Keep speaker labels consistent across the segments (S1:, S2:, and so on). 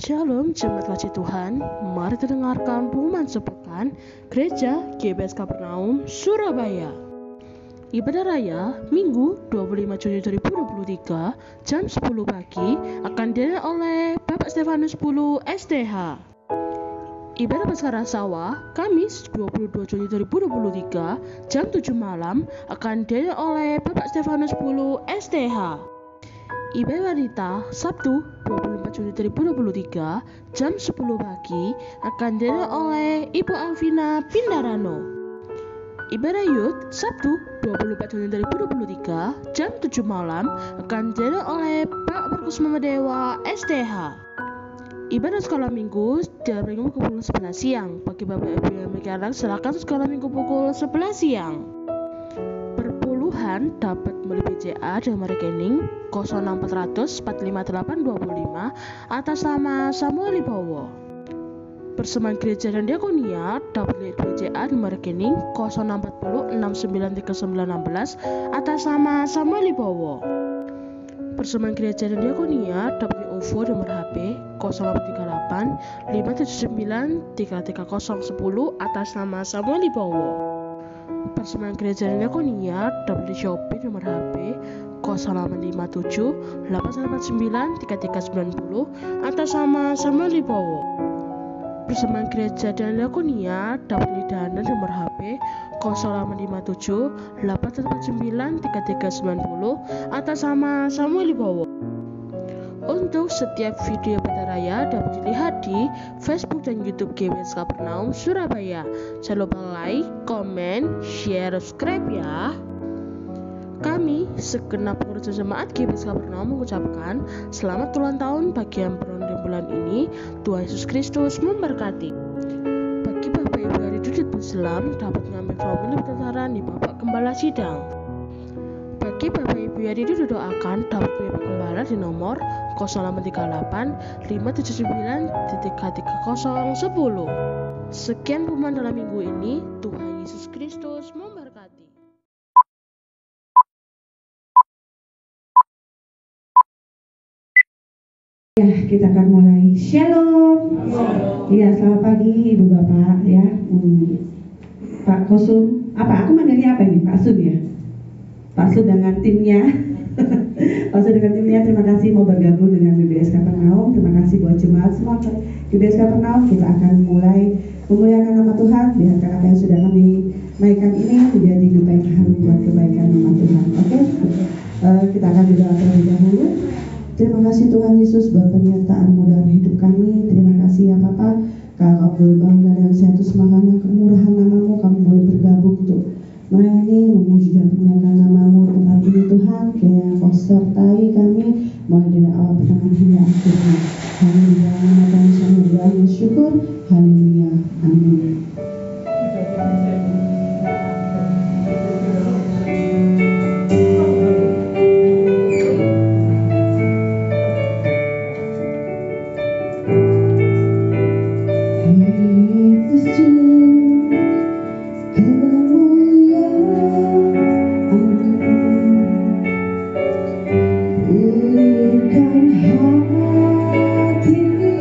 S1: Shalom Jemaat Kasih Tuhan, mari kita dengarkan pengumuman sepekan Gereja GBS Kapernaum, Surabaya. Ibadah Raya Minggu 25 Juni 2023 jam 10 pagi akan dihadiri oleh Bapak Stefanus 10 STH. Ibadah Paskara Sawah Kamis 22 Juni 2023 jam 7 malam akan dihadiri oleh Bapak Stefanus 10 STH. Ibadah Wanita Sabtu 24 Juni 2023 jam 10 pagi akan dihadiri oleh Ibu Alvina Pindarano. Ibadah Youth Sabtu 24 Juni 2023 jam 7 malam akan dihadiri oleh Pak Markus Mamadewa STH. Ibadah sekolah minggu setiap minggu pukul 11 siang. Bagi Bapak Ibu yang memiliki anak, silakan sekolah minggu pukul 11 siang. Perpuluhan dapat membeli BCA dengan rekening 06400 45825 atas nama Samuel Libowo. Persembahan gereja dan diakonia dapat membeli BCA dengan rekening 0640 693916 atas nama Samuel Libowo. Persembahan gereja dan diakonia dapat membeli OVO nomor HP 0838 579 33010 atas nama Samuel Libowo. Persembahan gereja dan diakonia dapat di Shopee nomor HP 0857 889 3390 atas nama Samuel Libowo. Persembahan gereja dan diakonia dapat di Dana nomor HP 0857 849 3390 atas nama Samuel Libowo. Untuk setiap video ibadah raya dapat dilihat di Facebook dan YouTube GBS Kapernaum Surabaya. Jangan lupa like, komen, share, subscribe ya. Kami segenap pengurus jemaat GBS Kapernaum mengucapkan selamat ulang tahun bagi yang berada bulan ini. Tuhan Yesus Kristus memberkati. Bagi Bapak Ibu dari Duduk Islam dapat mengambil formulir pendaftaran di Bapak Gembala Sidang. Bagi Bapak Ibu yang didoakan dapat menghubungi Gembala di nomor 0838 579 33010. Sekian pengumuman dalam minggu ini. Tuhan Yesus Kristus memberkati.
S2: Ya, kita akan mulai. Shalom. Iya, selamat pagi Ibu Bapak ya. Pak Kosum, aku manggilnya apa ini? Pak Sud ya? Pak Sud dengan timnya. Pak Sud dengan timnya, terima kasih mau bergabung dengan GBS Kapernaum. Terima kasih buat jemaat semua GBS Kapernaum. Kita akan mulai memuliakan nama Tuhan. Biarkan apa yang sudah kami naikkan ini menjadi duka yang harum buat kebaikan nama Tuhan. Oke? Kita akan berdoa terlebih dahulu. Terima kasih Tuhan Yesus buat penyertaan-Mu dalam hidup kami. Terima kasih ya Bapa. Kalau kami boleh bangga dengan satu semangatnya kemurahan nama-Mu, kami boleh bergabung untuk melayani, memuji dan memuliakan nama-Mu tempat ini Tuhan. Kiranya Kau sertai kami mulai dari awal pertengahan hingga akhirnya. Haleluya, nama Tuhan Yesus berdoa dan syukur. Haleluya, amin. Hatiku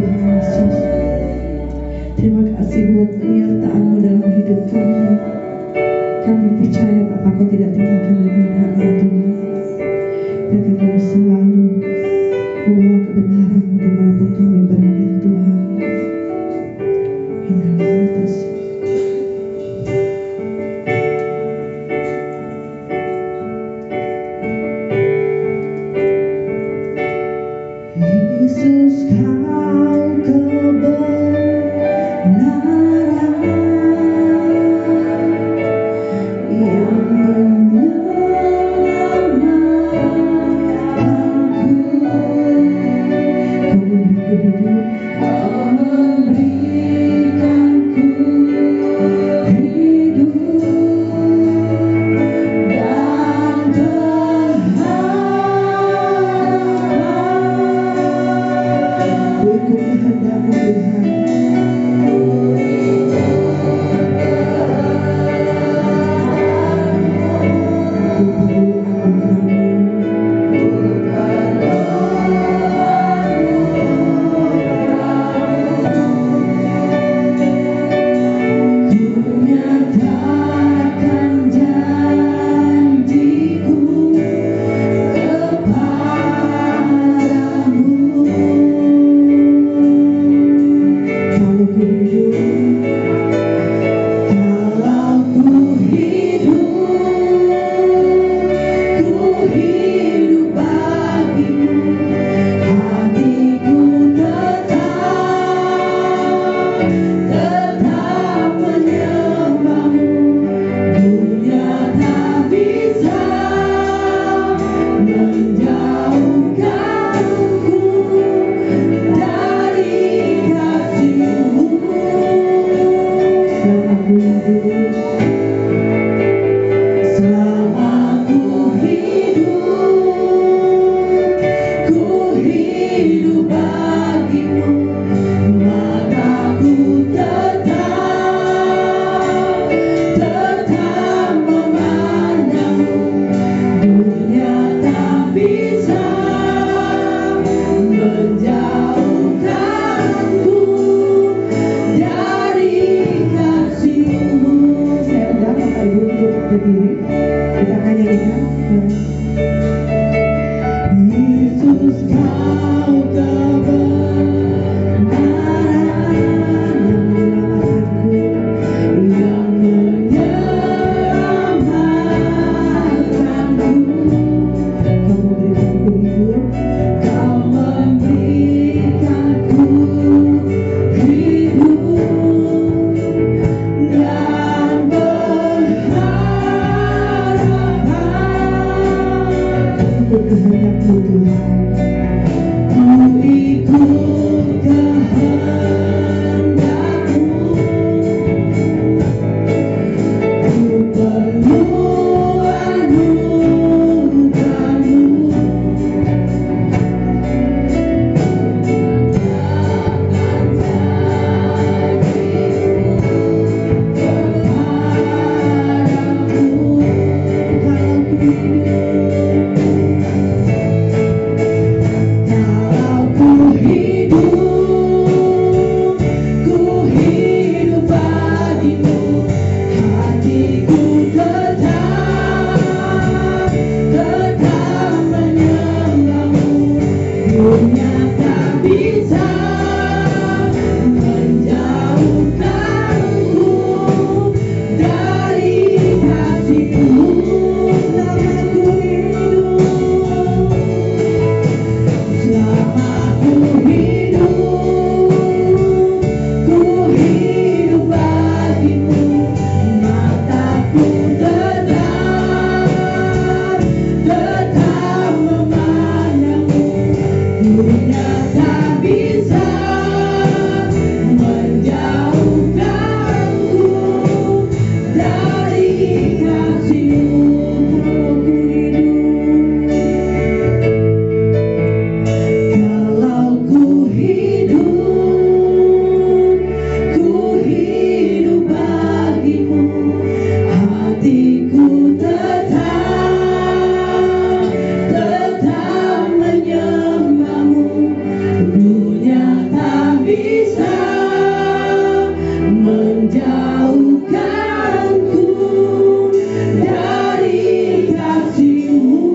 S2: Tuhan Yesus. Terima kasih buat penyertaan-Mu dalam hidup kami. Kami percaya Bapa, Kau tidak tinggalkan anak-anak Tuhan. Dan Kau selalu membawa kebenaran-Mu dimanapun kami berada Tuhan. In the name of Jesus. Yesus, Kau kebenaran yang benar. bisa menjauhkanku dari kasih-Mu.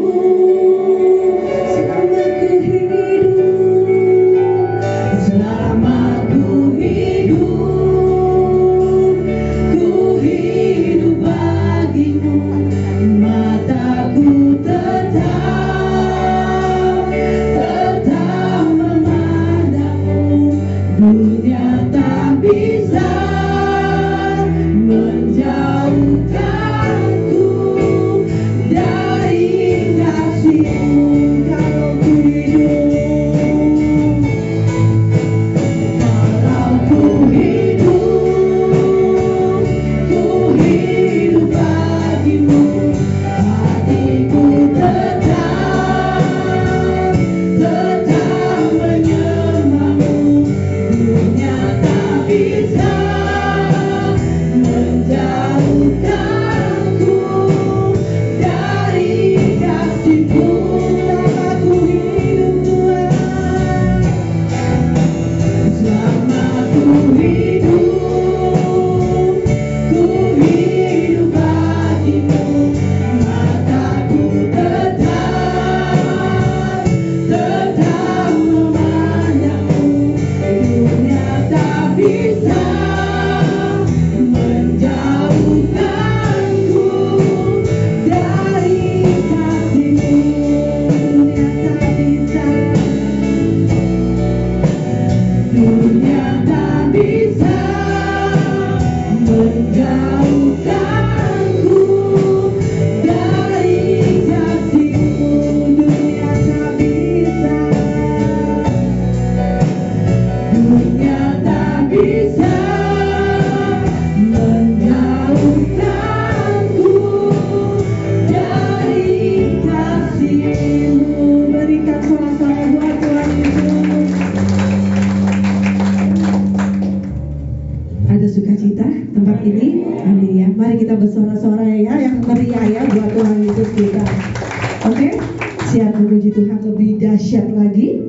S2: Selama ku hidup bagimu, mataku tetap memandangmu. Dunia tak bisa menjauhkanku dari kasih-Mu. Kalau ku hidup bagimu, hatiku tetap menyembahmu. Dunia tak bisa menjauhkanku dari kasih-Mu. Selama ku hidup bagimu, mataku tetap memandangmu. Dunia tak bisa menjauhkanku dari kasih-Mu. Dunia tak bisa menjauhkanku dari kasih-Mu. Dunia tak bisa. Dunia tak bisa menjauhkanku dari kasih-Mu. Berikan sorak-sorai buat Tuhan Yesus. Ada sukacita tempat ini, amin ya. Mari kita bersorak-sorai ya, yang meriah ya buat Tuhan Yesus kita. Oke, siap memuji Tuhan lebih dahsyat lagi.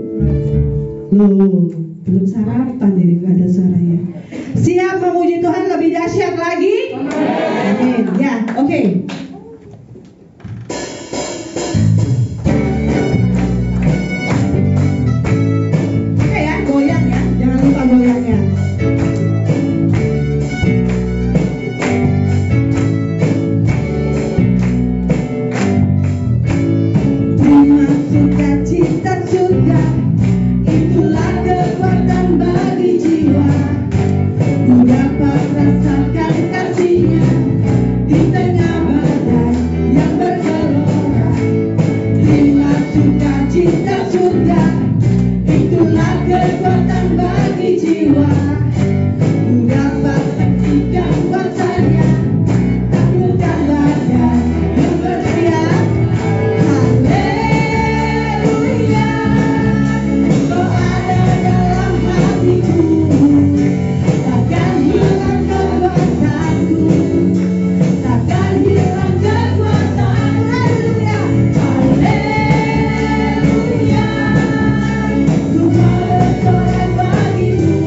S2: Loh, belum sarapan jadi nggak ada suaranya. Siap memuji Tuhan lebih dahsyat lagi? Amin. Ya, oke. Oke ya, goyang ya, jangan lupa goyangnya. Terima sukacita surga, itulah kekuatan bagi jiwa. Ku dapat rasakan kasih-Nya di tengah badai yang bergelora. Terima sukacita surga, itulah kekuatan bagi jiwa. Ku dapat saksikan kuasa-Nya, taklukkan badai yang bersiap. Haleluya, Kau ada dalam hatiku, takkan hilang kekuatanku, takkan hilang kekuatan. Haleluya, haleluya, ku bersorak bagimu.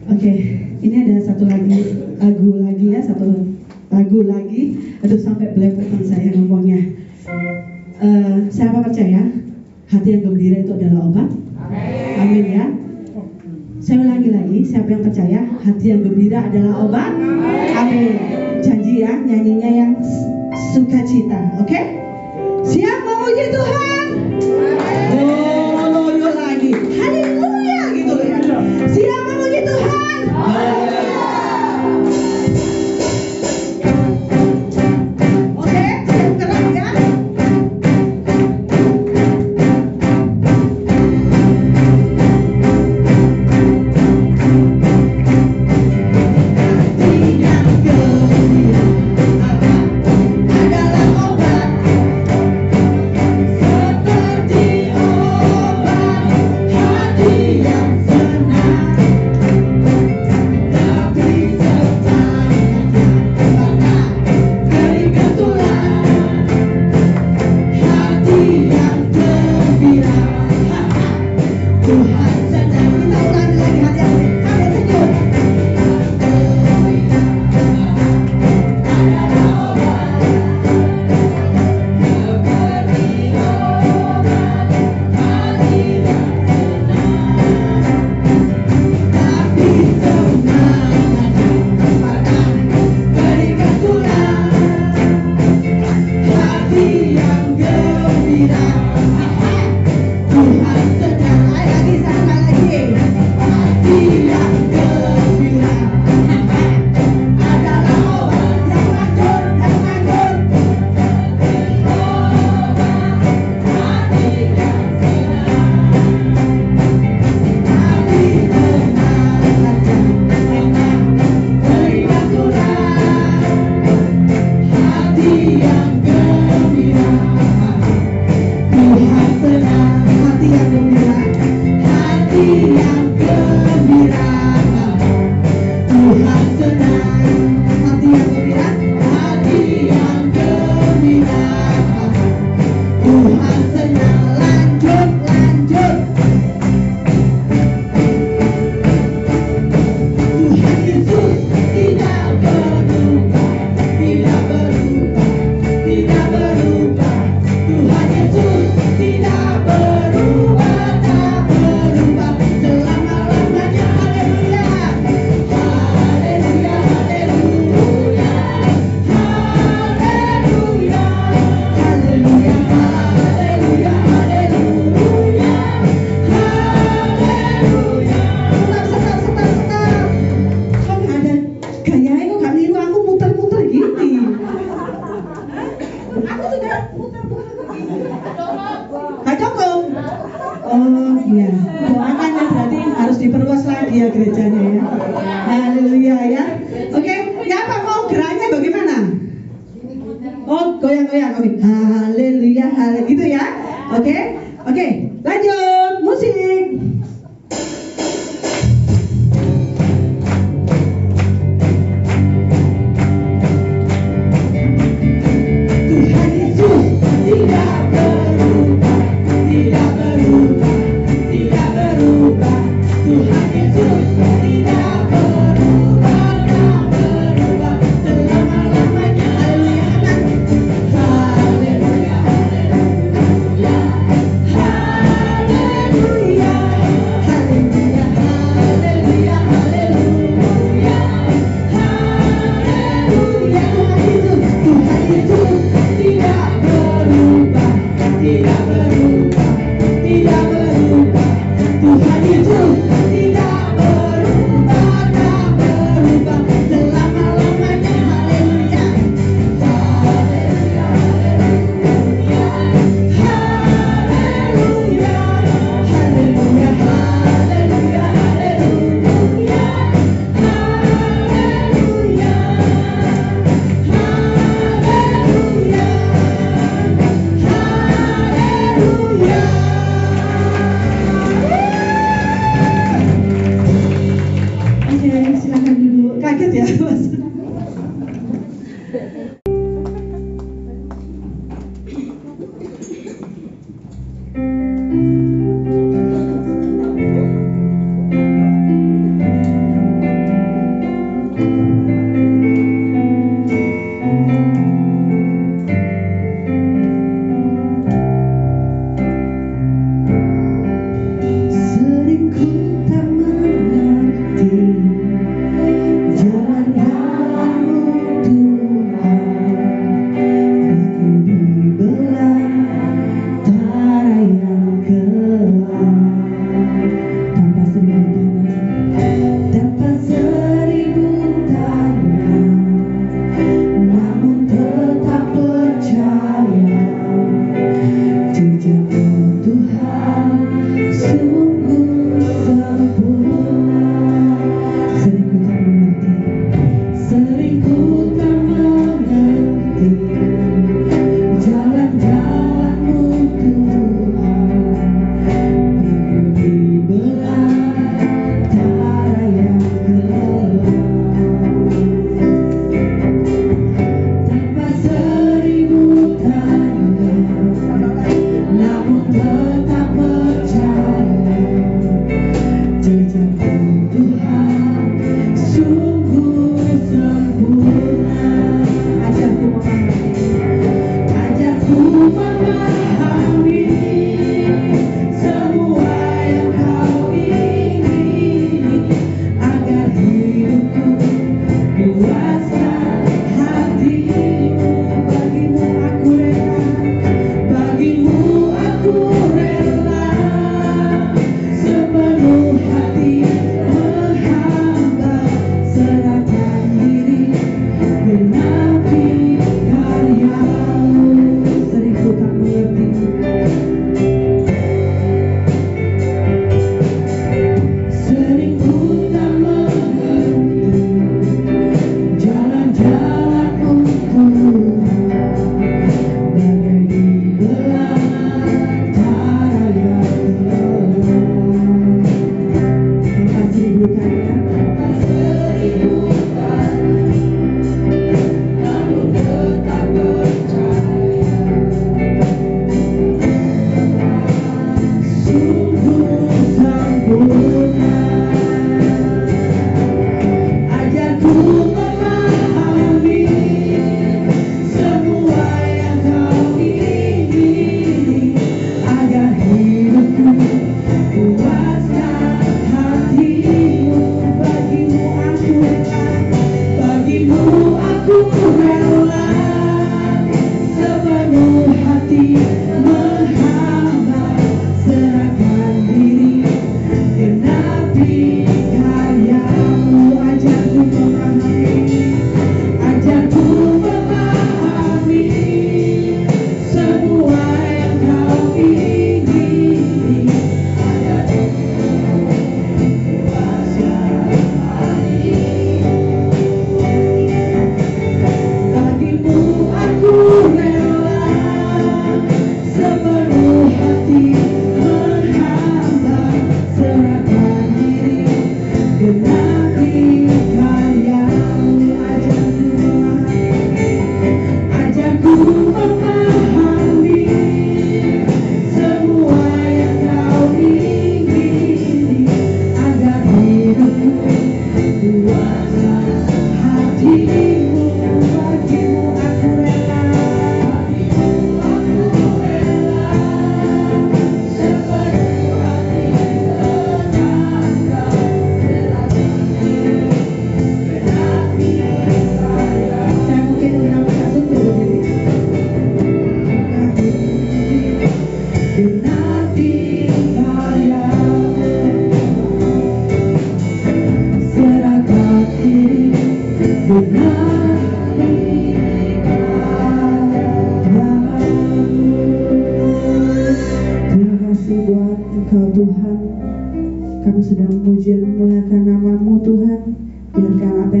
S2: Oke, ini ada satu lagu lagi ya, satu lagu lagi. Aduh, sampai belepotan saya ngomongnya. Siapa percaya hati yang gembira itu adalah obat? Amin ya. Saya ulangi lagi, siapa yang percaya hati yang gembira adalah obat? Amin. Janji ya, nyanyinya yang sukacita. Oke? Siap memuji Tuhan? Yo lagi. Haleluya gitu loh ya. Siap memuji Tuhan? Oke, siap keras ya.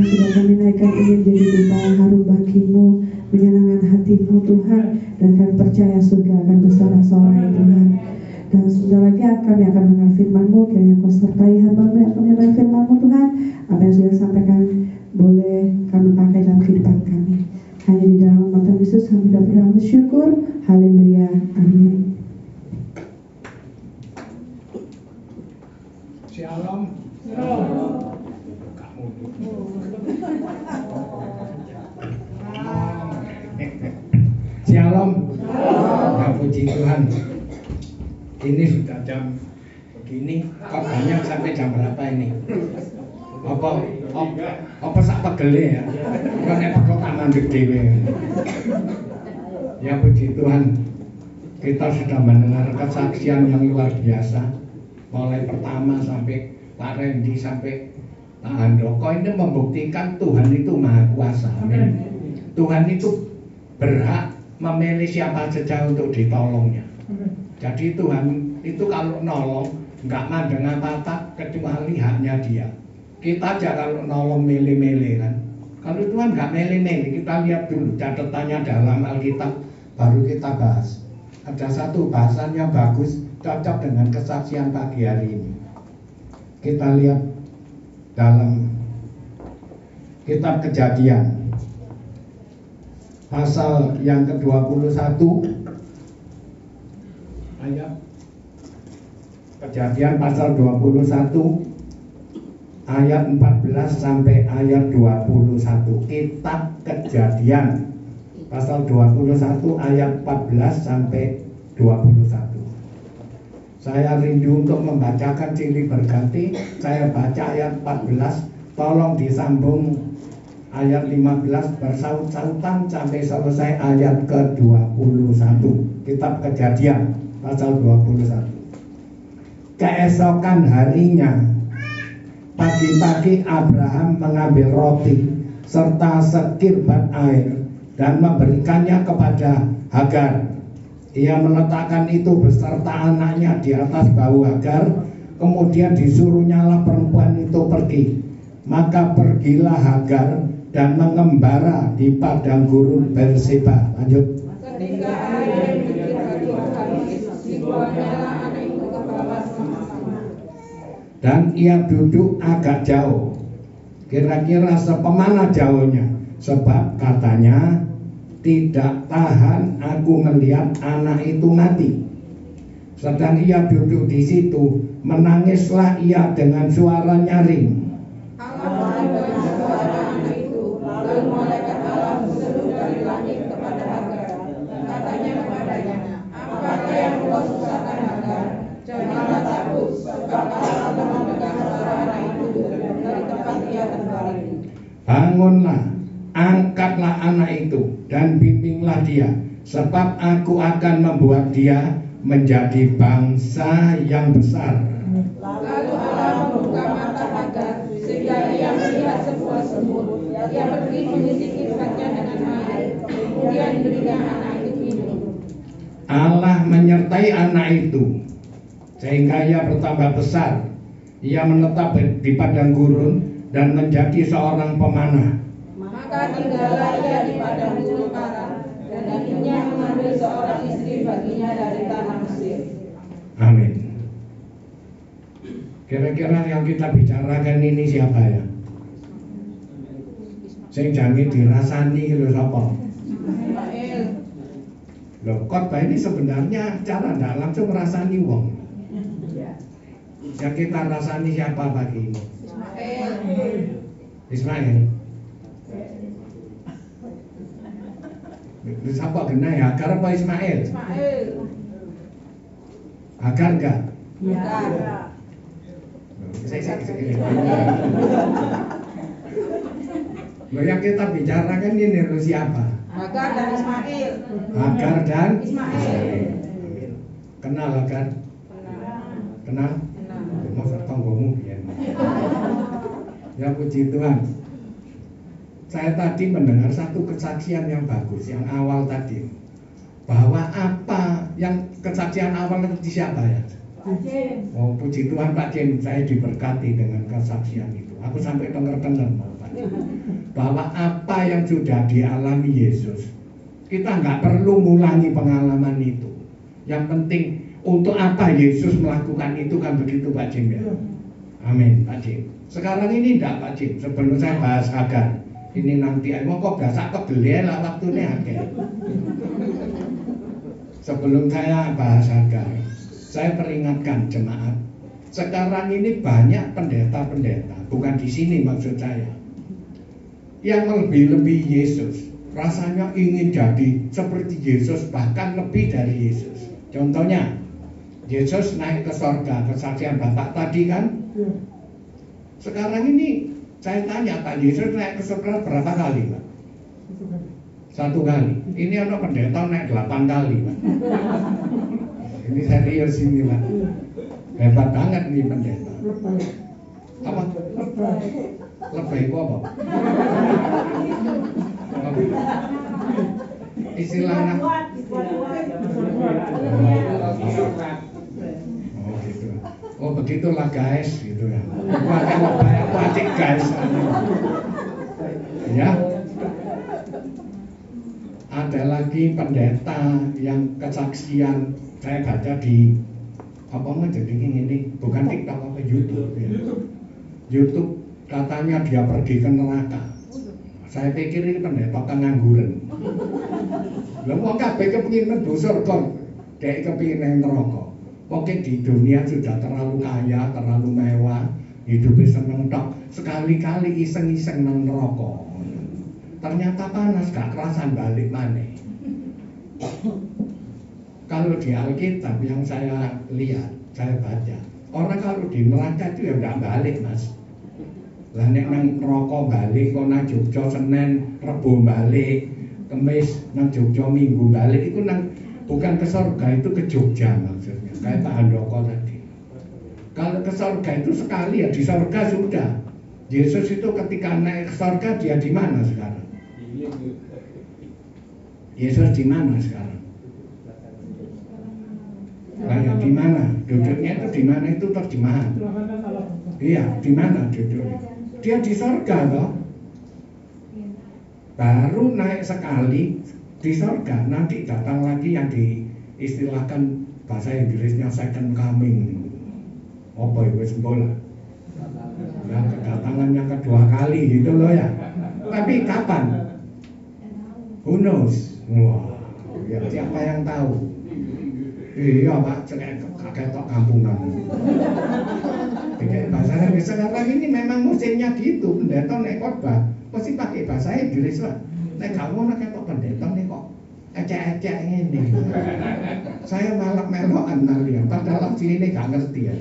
S2: yang sudah kami naikkan ini menjadi dupa yang harum bagimu, menyenangkan hatimu Tuhan, dan kami percaya surga akan bersorak-sorai Tuhan. Dan sebentar lagi kami akan mendengar firman-Mu, kiranya Kau sertai hamba-Mu yang akan mendengar firman-Mu Tuhan. Apa yang sudah disampaikan boleh kami pakai dalam kehidupan kami. Hanya di dalam nama Tuhan Yesus kami dapat bersyukur. Haleluya. Amin.
S3: Shalom. Kamu. Shalom. Ya, puji Tuhan. Ini sudah jam begini, kok banyak sampai jam berapa ini? Apa sak pegele ya? Kan nek kok tak mandek dhewe. Ya puji Tuhan. Kita sudah mendengar kesaksian yang luar biasa. Mulai pertama sampai Pak Randy sampai Pak Handoko ini membuktikan Tuhan itu Maha Kuasa. Amin. Tuhan itu berhak memilih siapa saja untuk ditolongnya. Jadi Tuhan itu kalau nolong nggak mandang apa-apa kecuali haknya Dia. Kita aja kalau nolong milih-milih kan. Kalau Tuhan nggak milih-milih, kita lihat dulu catatannya dalam Alkitab baru kita bahas. Ada satu bahasan yang bagus cocok dengan kesaksian pagi hari ini. Kita lihat dalam kitab Kejadian pasal yang ke-21 ayat Kejadian pasal 21 ayat 14 sampai ayat 21. Kitab Kejadian pasal 21 ayat 14 sampai 21. Saya rindu untuk membacakan silih berganti. Saya baca ayat 14, tolong disambung ayat 15 bersaut-sautan sampai selesai ayat ke-21. Kitab Kejadian pasal 21. Keesokan harinya, pagi-pagi Abraham mengambil roti serta sekirbat air dan memberikannya kepada Hagar. Ia meletakkan itu beserta anaknya di atas bahu Hagar, kemudian disuruhnyalah perempuan itu pergi. Maka pergilah Hagar dan mengembara di padang gurun Berseba. Lanjut.
S4: Ketika air begitu habis, dibawanya anak itu ke bawah sama-sama.
S3: Dan ia duduk agak jauh, kira-kira sepemana jauhnya, sebab katanya, tidak tahan aku melihat anak itu mati. Sedang ia duduk di situ, menangislah ia dengan suara nyaring.
S4: Allah mendengar suara anak itu, lalu malaikat Allah berseru dari langit kepada Hagar. Katanya kepadanya, apakah yang kau susahkan Hagar? Janganlah takut, sebab Allah telah mendengar suara anak itu dari tempat ia terbaring.
S3: Bangunlah, angkatlah anak itu dan bimbinglah dia, sebab aku akan membuat dia menjadi bangsa yang besar.
S4: Lalu Allah membuka mata Hagar sehingga ia melihat sebuah sumur. Ia pergi mengisi kirbatnya dengan air, kemudian berikan anak itu minum.
S3: Allah menyertai anak itu sehingga ia bertambah besar. Ia menetap di padang gurun dan menjadi seorang pemanah.
S4: Maka tinggallah ia di padang gurun Paran, dan ibunya mengambil seorang istri baginya dari tanah Mesir.
S3: Amin. Kira-kira yang kita bicarakan ini siapa ya? Sing jange dirasani lho sapa?
S4: Ismail.
S3: Loh, khotbah ini sebenarnya cara ndak langsung rasani wong. Yang kita rasani siapa pagi ini? Ismail. Siapa kena ya? Hagar apa Ismail?
S4: Ismail.
S3: Hagar enggak?
S4: Ya.
S3: Loh, yang kita bicarakan ini loh siapa?
S4: Hagar dan Ismail.
S3: Hagar dan
S4: Ismail.
S3: Kenal Hagar? Kenal? Masa tanggomu ya. Ya puji Tuhan. Saya tadi mendengar satu kesaksian yang bagus, yang awal tadi, bahwa apa yang kesaksian awal itu siapa ya? Oh puji Tuhan Pak Jen, saya diberkati dengan kesaksian itu. Aku sampai dengar-dengar Pak. bahwa apa yang sudah dialami Yesus, kita nggak perlu ngulangi pengalaman itu. Yang penting untuk apa Yesus melakukan itu, kan begitu Pak Jim ya. Amin Pak Jim. Sekarang ini enggak Pak Jim, sebelum saya bahas Hagar, ini nanti mau kok bahasa pegel lah waktunya akeh. Sebelum saya bahas Hagar, saya peringatkan jemaat. Sekarang ini banyak pendeta-pendeta, bukan di sini maksud saya, yang lebih Yesus. Rasanya ingin jadi seperti Yesus, bahkan lebih dari Yesus. Contohnya, Yesus naik ke sorga, kesaksian Bapak tadi kan. Sekarang ini saya tanya, Pak Yesus naik ke sorga berapa kali Pak? 1 kali. Ini ada pendeta naik 8 kali Pak. Ini serius ini Pak. Hebat banget nih pendeta. Apa? Lebay itu apa? Istilahnya. Oh gitu. Oh begitulah guys, gitu ya. Pakai lebay aku acik guys. Ya. Ada lagi pendeta yang kesaksian saya baca di apa mau jadi ini bukan TikTok apa YouTube ya. YouTube katanya dia pergi ke neraka. Saya pikir ini pendeta pengangguran. Lah wong kabeh kepengin mlebu surga, dhek kepengin nang neraka. Mungkin di dunia sudah terlalu kaya, terlalu mewah, hidupnya seneng tok, sekali-kali iseng-iseng nang neraka. Ternyata panas, gak kerasan balik maneh. Kalau di Alkitab yang saya lihat, saya baca, orang kalau di neraka itu ya nggak balik mas. Lah nek nang neraka balik, kok nang Jogja Senin, Rebo balik, Kamis nang Jogja Minggu balik, itu nang bukan ke surga, itu ke Jogja maksudnya. Kayak Pak Handoko tadi. Kalau ke surga itu sekali ya di surga sudah. Yesus itu ketika naik ke surga dia di mana sekarang? Yesus di mana sekarang? Lah ya di mana? Duduknya itu di mana itu terjemahan. Iya, di mana duduknya? Dia di surga loh. Baru naik sekali di surga, nanti datang lagi yang diistilahkan bahasa Inggrisnya second coming. Apa itu sembola? Ya, kedatangan yang kedua kali gitu loh ya. Tapi kapan? Who knows? Wah, ya siapa yang tahu? Iya Pak, kakek tok kampungan. Pakai bahasa Inggris sekarang ini memang musimnya gitu. Pendeta naik khotbah pasti pakai bahasa Inggris lah. Nek kamu nak kok pendeta nih kok ecek-ecek ini. Saya malah melokan kalian, padahal sini gak ngerti ya.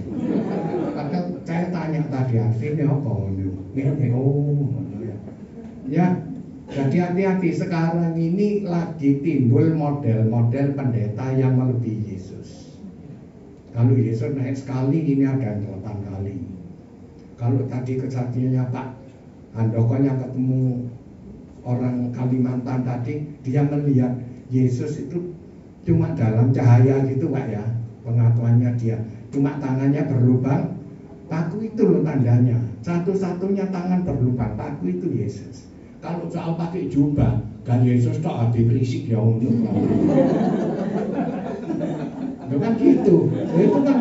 S3: Padahal saya tanya tadi artinya apa ini? Oh, ya. Jadi hati-hati, sekarang ini lagi timbul model-model pendeta yang melebihi Yesus. Kalau Yesus naik sekali, ini ada yang 8 kali. Kalau tadi kesaksiannya Pak Handoko yang ketemu orang Kalimantan tadi, dia melihat Yesus itu cuma dalam cahaya gitu Pak ya, pengakuannya dia. Cuma tangannya berlubang, paku itu loh tandanya. Satu-satunya tangan berlubang, paku itu Yesus. Kalau soal pakai jubah, kan Yesus tak habis berisik ya untuk itu kan gitu. Itu kan,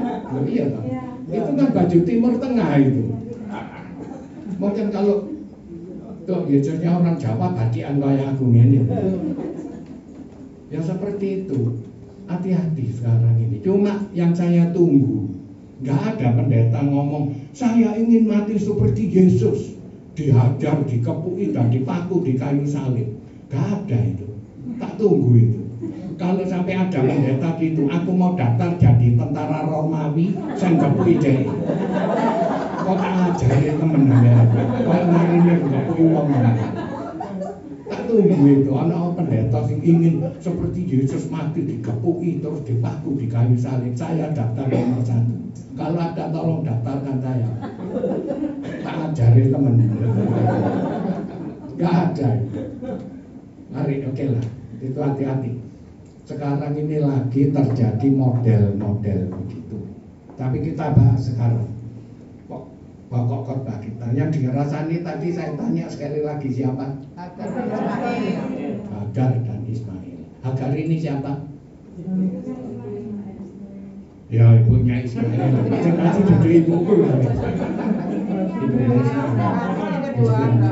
S3: iya kan? Itu kan baju Timur Tengah itu. Mungkin kalau tuh Yesusnya orang Jawa, badian kayak aku ini. Ya seperti itu. Hati-hati sekarang ini. Cuma yang saya tunggu, nggak ada pendeta ngomong, saya ingin mati seperti Yesus. Dihajar, dikepuki dan dipaku di kayu salib. Gak ada itu. Tak tunggu itu. Kalau sampai ada pendeta gitu, aku mau daftar jadi tentara Romawi, saya ngepuki deh. Kok tak ajarin temen ya? Kalau ini ngepuki uang lagi. Tak tunggu itu. Anak pendeta yang ingin seperti Yesus mati dikepuki terus dipaku di kayu salib. Saya daftar nomor 1. Kalau ada tolong daftarkan saya. Tak ajarin temen. Gak ada. Mari, oke lah. Itu hati-hati. Sekarang ini lagi terjadi model-model begitu. Tapi kita bahas sekarang. Kok pokok khotbah kita. Yang dirasani tadi saya tanya sekali lagi siapa? Hagar dan Ismail. Hagar ini siapa? Ya ibunya Ismail. Jangan sudah ibuku lah. Ibunya Ismail.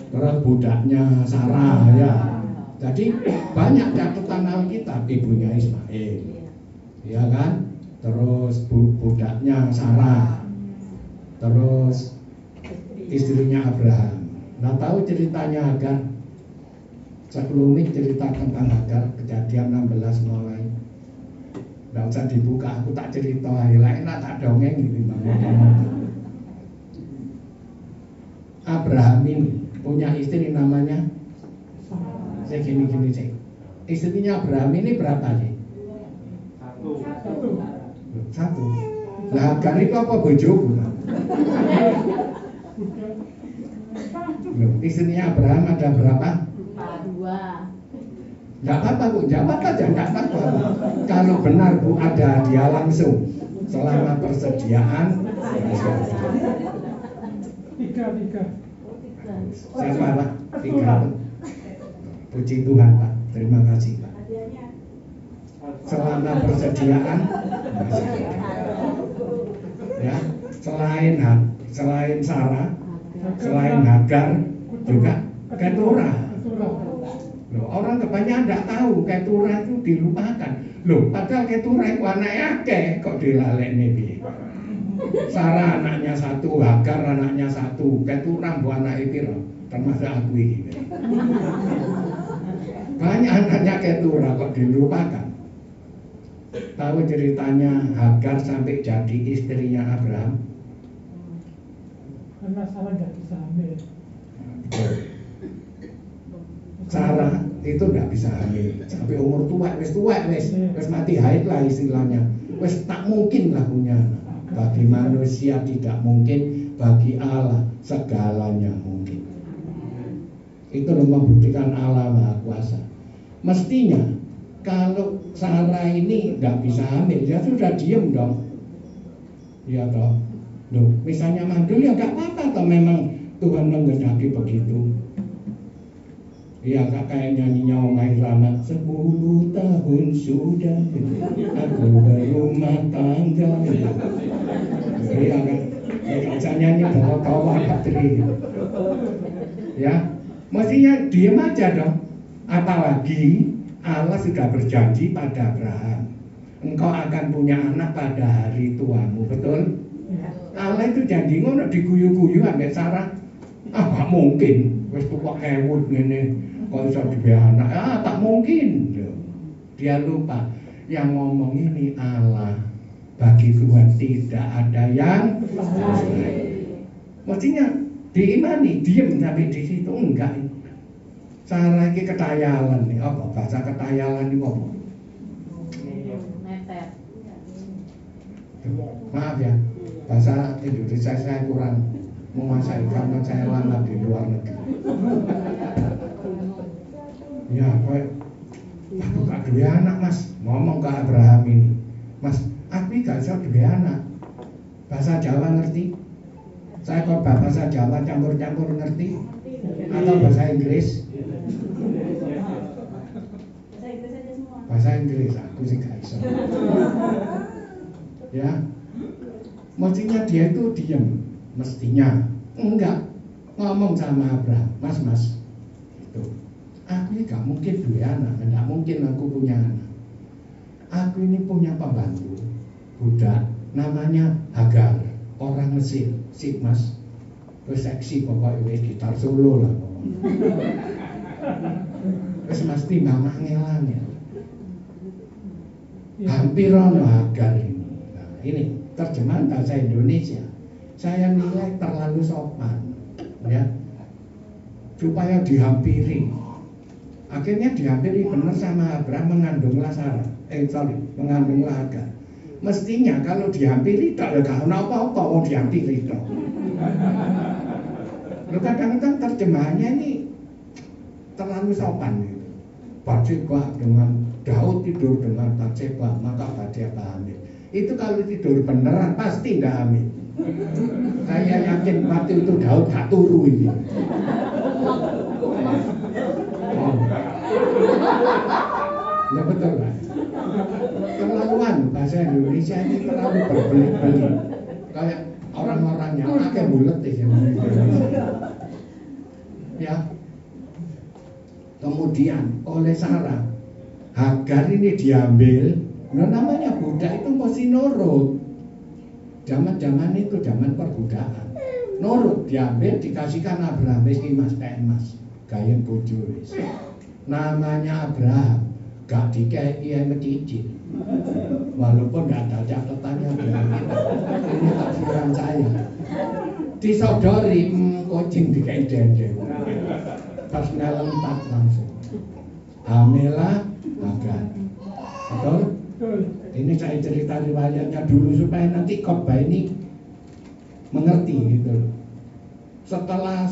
S3: Terus budaknya Sarah ya. Jadi banyak catatan Alkitab ibunya Ismail, ya kan? Terus budaknya Sarah, terus istrinya Abraham. Nah tahu ceritanya Hagar? Sekelumit cerita tentang Hagar, Kejadian 16 mulai. Nggak usah dibuka, aku tak cerita, enak tak dongeng gitu. Abraham ini punya istri namanya saya gini sih. Istrinya Abraham ini berapa sih? Satu. Lah Hagar itu apa bojoku? Istrinya Abraham ada berapa?
S4: 2.
S3: Enggak apa-apa Bu, jawab aja, enggak apa-apa. Kalau benar Bu ada dia langsung selama persediaan.
S5: 3.
S3: Siapa Pak? 3. Puji Tuhan Pak, terima kasih Pak. Selama persediaan, ya, selain Sarah, selain Hagar, juga Keturah. Loh, orang kebanyakan tidak tahu Keturah itu dilupakan. Loh, padahal Keturah itu anaknya akeh kok dilalekne piye. Sarah anaknya 1, Hagar anaknya 1, Keturah bu anake piro? Termasuk aku iki. Banyak anaknya Keturah kok dilupakan. Tahu ceritanya Hagar sampai jadi istrinya Abraham?
S5: Karena Sarah nggak bisa hamil.
S3: Sarah itu nggak bisa hamil sampai umur tua, wis mati haid lah istilahnya. Wis tak mungkin lah punya anak. Bagi manusia tidak mungkin, bagi Allah segalanya mungkin. Itu membuktikan Allah Maha Kuasa. Mestinya kalau Sarah ini nggak bisa hamil, dia sudah diem dong. Ya toh. Loh, misalnya mandul ya nggak apa-apa toh, memang Tuhan menghendaki begitu. Ya kayak nyanyinya Omai Rama, 10 tahun sudah aku berumah tangga. Iya kan, bisa nyanyi bawa-bawa Patri. Ya, mestinya diam aja dong. Apalagi Allah sudah berjanji pada Abraham, engkau akan punya anak pada hari tuamu, betul? Allah itu janji ngono diguyu-guyu ambek Sarah. Gak mungkin, wis tuwa ewut ngene. Kok bisa duwe anak? Tak mungkin. Dia lupa yang ngomong ini Allah. Bagi Tuhan tidak ada yang mustahil. Mestinya diimani, diem sampai di situ enggak. Sarah iki ketayalan nih, apa bahasa ketayalan itu apa?
S4: Mepet.
S3: Maaf ya, bahasa Indonesia saya kurang menguasai karena saya lama di luar negeri. Ya, aku gak duwe anak Mas, ngomong ke Abraham ini, Mas, aku gak bisa duwe anak. Bahasa Jawa ngerti? Saya kok bahasa Jawa campur-campur ngerti? Atau bahasa Inggris? Bahasa Inggris, aku sih gak bisa. Ya, mestinya dia itu diem, mestinya enggak ngomong sama Abraham, Mas, itu. Aku ini gak mungkin dua anak, gak mungkin aku punya anak. Aku ini punya pembantu, budak, namanya Hagar, orang Mesir, sip Mas, terus seksi pokoknya, gitar solo lah pokoknya. Terus mesti mama ngelangnya. Hampir ono Hagar ini. Nah, ini terjemahan bahasa Indonesia. Saya nilai terlalu sopan, ya, supaya dihampiri. Akhirnya dihampiri benar sama Abraham, mengandunglah Sarah. Mengandunglah Hagar. Mestinya kalau dihampiri tak ada apa-apa, mau dihampiri toh. Lu kadang-kadang terjemahannya ini terlalu sopan gitu. Batseba dengan Daud tidur dengan Batseba, maka Batseba hamil. Itu kalau tidur beneran pasti tidak hamil. Saya yakin waktu itu Daud gak turu ini. Ya betul Pak. Terlaluan bahasa Indonesia ini terlalu berbelit-belit. Kayak orang-orangnya pakai bulet ya. Kemudian oleh Sarah, Hagar ini diambil. Nah, namanya budak itu mesti nurut. Zaman-zaman itu zaman perbudakan. Nurut diambil dikasihkan Abraham wis Mas Mas. Gayen bojo wis. Namanya Abraham, gak dikei medicit. Walaupun gak ada catatannya ini tafsiran saya. Disodori kucing dikei dendeng. Pas ngelentak langsung. Hamilah Hagar. Betul? Ini saya cerita riwayatnya dulu supaya nanti khotbah ini mengerti gitu. Setelah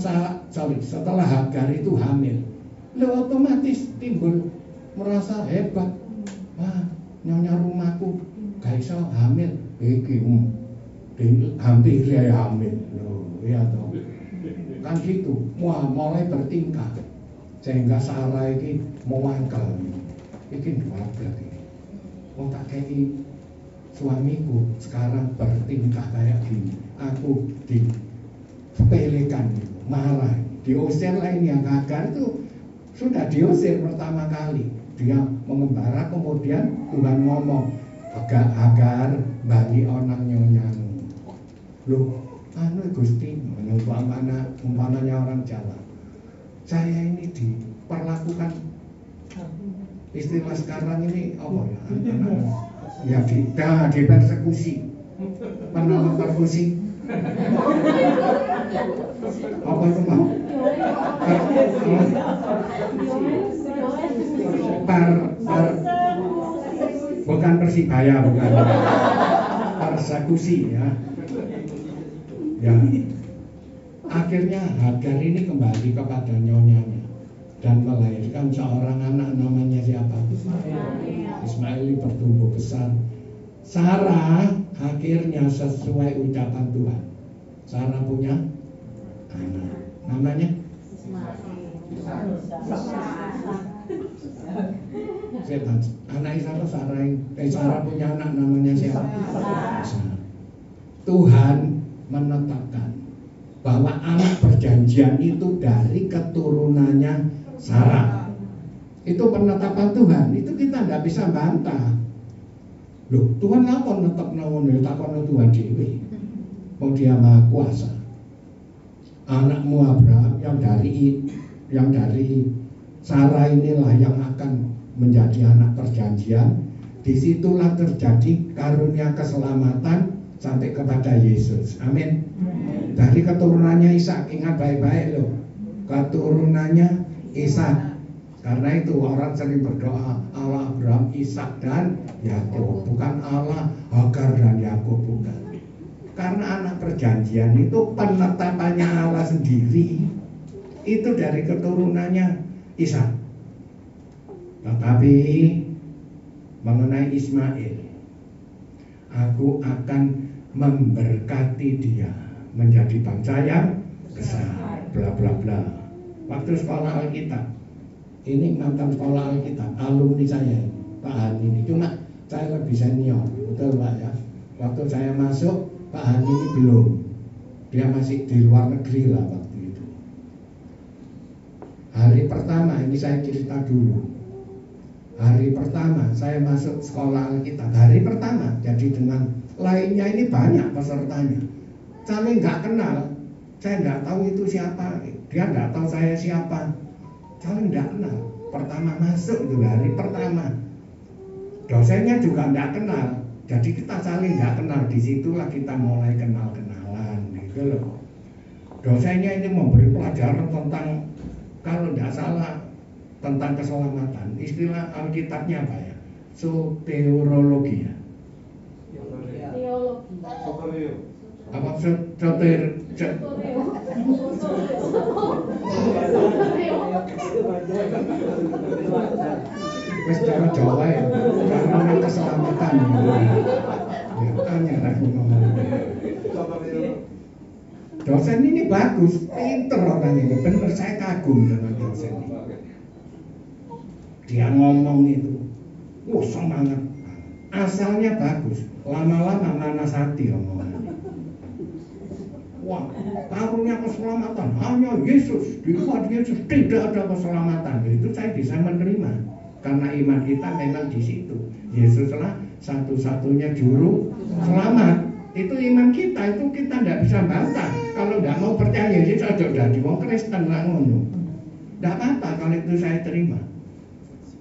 S3: Hagar itu hamil, lo otomatis timbul merasa hebat. Wah, nyonya rumahku gak iso hamil, iki hampir saya hamil. Loh, iya toh. Kan gitu. Wah, mulai bertingkah. Sehingga Sarah ini mewangkal. Iki wabrak ini. Oh tak kayak suamiku sekarang bertingkah kayak gini. Aku disepelekan, marah, diusir lain yang Hagar itu sudah diusir pertama kali. Dia mengembara, kemudian Tuhan ngomong, Hagar bagi orang nyonyamu. Loh, Gusti, umpamanya orang Jawa. Saya ini diperlakukan istilah sekarang ini apa ya? Ya dipersekusi. Pernah persekusi? Apa itu Pak? Bukan Persibaya, bukan. Persekusi ya. Ya. Akhirnya Hagar ini kembali kepada nyonyanya dan melahirkan seorang anak namanya siapa? Ismail bertumbuh besar. Sarah akhirnya sesuai ucapan Tuhan. Sarah punya anak. Namanya? Anak Sarah punya anak namanya siapa? Tuhan menetapkan bahwa anak perjanjian itu dari keturunannya Sarah. Itu penetapan Tuhan, itu kita tidak bisa bantah. Loh, Tuhan apa netep nawon takon Tuhan dewi. Mau dia Maha Kuasa. Anakmu Abraham yang dari Sarah inilah yang akan menjadi anak perjanjian. Disitulah terjadi karunia keselamatan sampai kepada Yesus. Amin. Dari keturunannya Ishak, ingat baik-baik loh. Keturunannya Ishak. Karena itu orang sering berdoa Allah Abraham, Ishak dan Yakub, bukan Allah Hagar dan Yakub, bukan. Karena anak perjanjian itu penetapannya Allah sendiri. Itu dari keturunannya Ishak. Tetapi mengenai Ismail, aku akan memberkati dia menjadi bangsa yang besar, bla bla bla. Waktu sekolah Alkitab, ini mantan sekolah Alkitab, alumni saya, Pak Hani ini. Cuma saya lebih senior, betul Pak ya. Waktu saya masuk, Pak Hani ini belum. Dia masih di luar negeri lah waktu itu. Hari pertama, ini saya cerita dulu. Hari pertama saya masuk sekolah Alkitab, hari pertama, jadi dengan lainnya ini banyak pesertanya. Saling nggak kenal, saya nggak tahu itu siapa, dia nggak tahu saya siapa, saling nggak kenal. Pertama masuk itu hari pertama, dosennya juga nggak kenal, jadi kita saling nggak kenal. Disitulah kita mulai kenal-kenalan, gitu loh. Dosennya ini memberi pelajaran tentang, kalau nggak salah, tentang keselamatan. Istilah Alkitabnya apa ya? Soteriologi ya. Teologi. Apa wis cara Jawa ya. Karena keselamatan. Ya tanya lagi ngomong. Dosen ini bagus, pinter orang ini, bener saya kagum dengan dosen ini. Dia ngomong itu, semangat. Asalnya bagus, lama-lama manas hati omongannya. Wah, karunia keselamatan hanya Yesus, di luar Yesus tidak ada keselamatan. Itu saya bisa menerima, karena iman kita memang di situ. Yesuslah satu-satunya juru selamat. Itu iman kita, itu kita tidak bisa bantah. Kalau tidak mau percaya Yesus, aja udah di wong Kristen lah ngono. Tidak apa-apa kalau itu saya terima.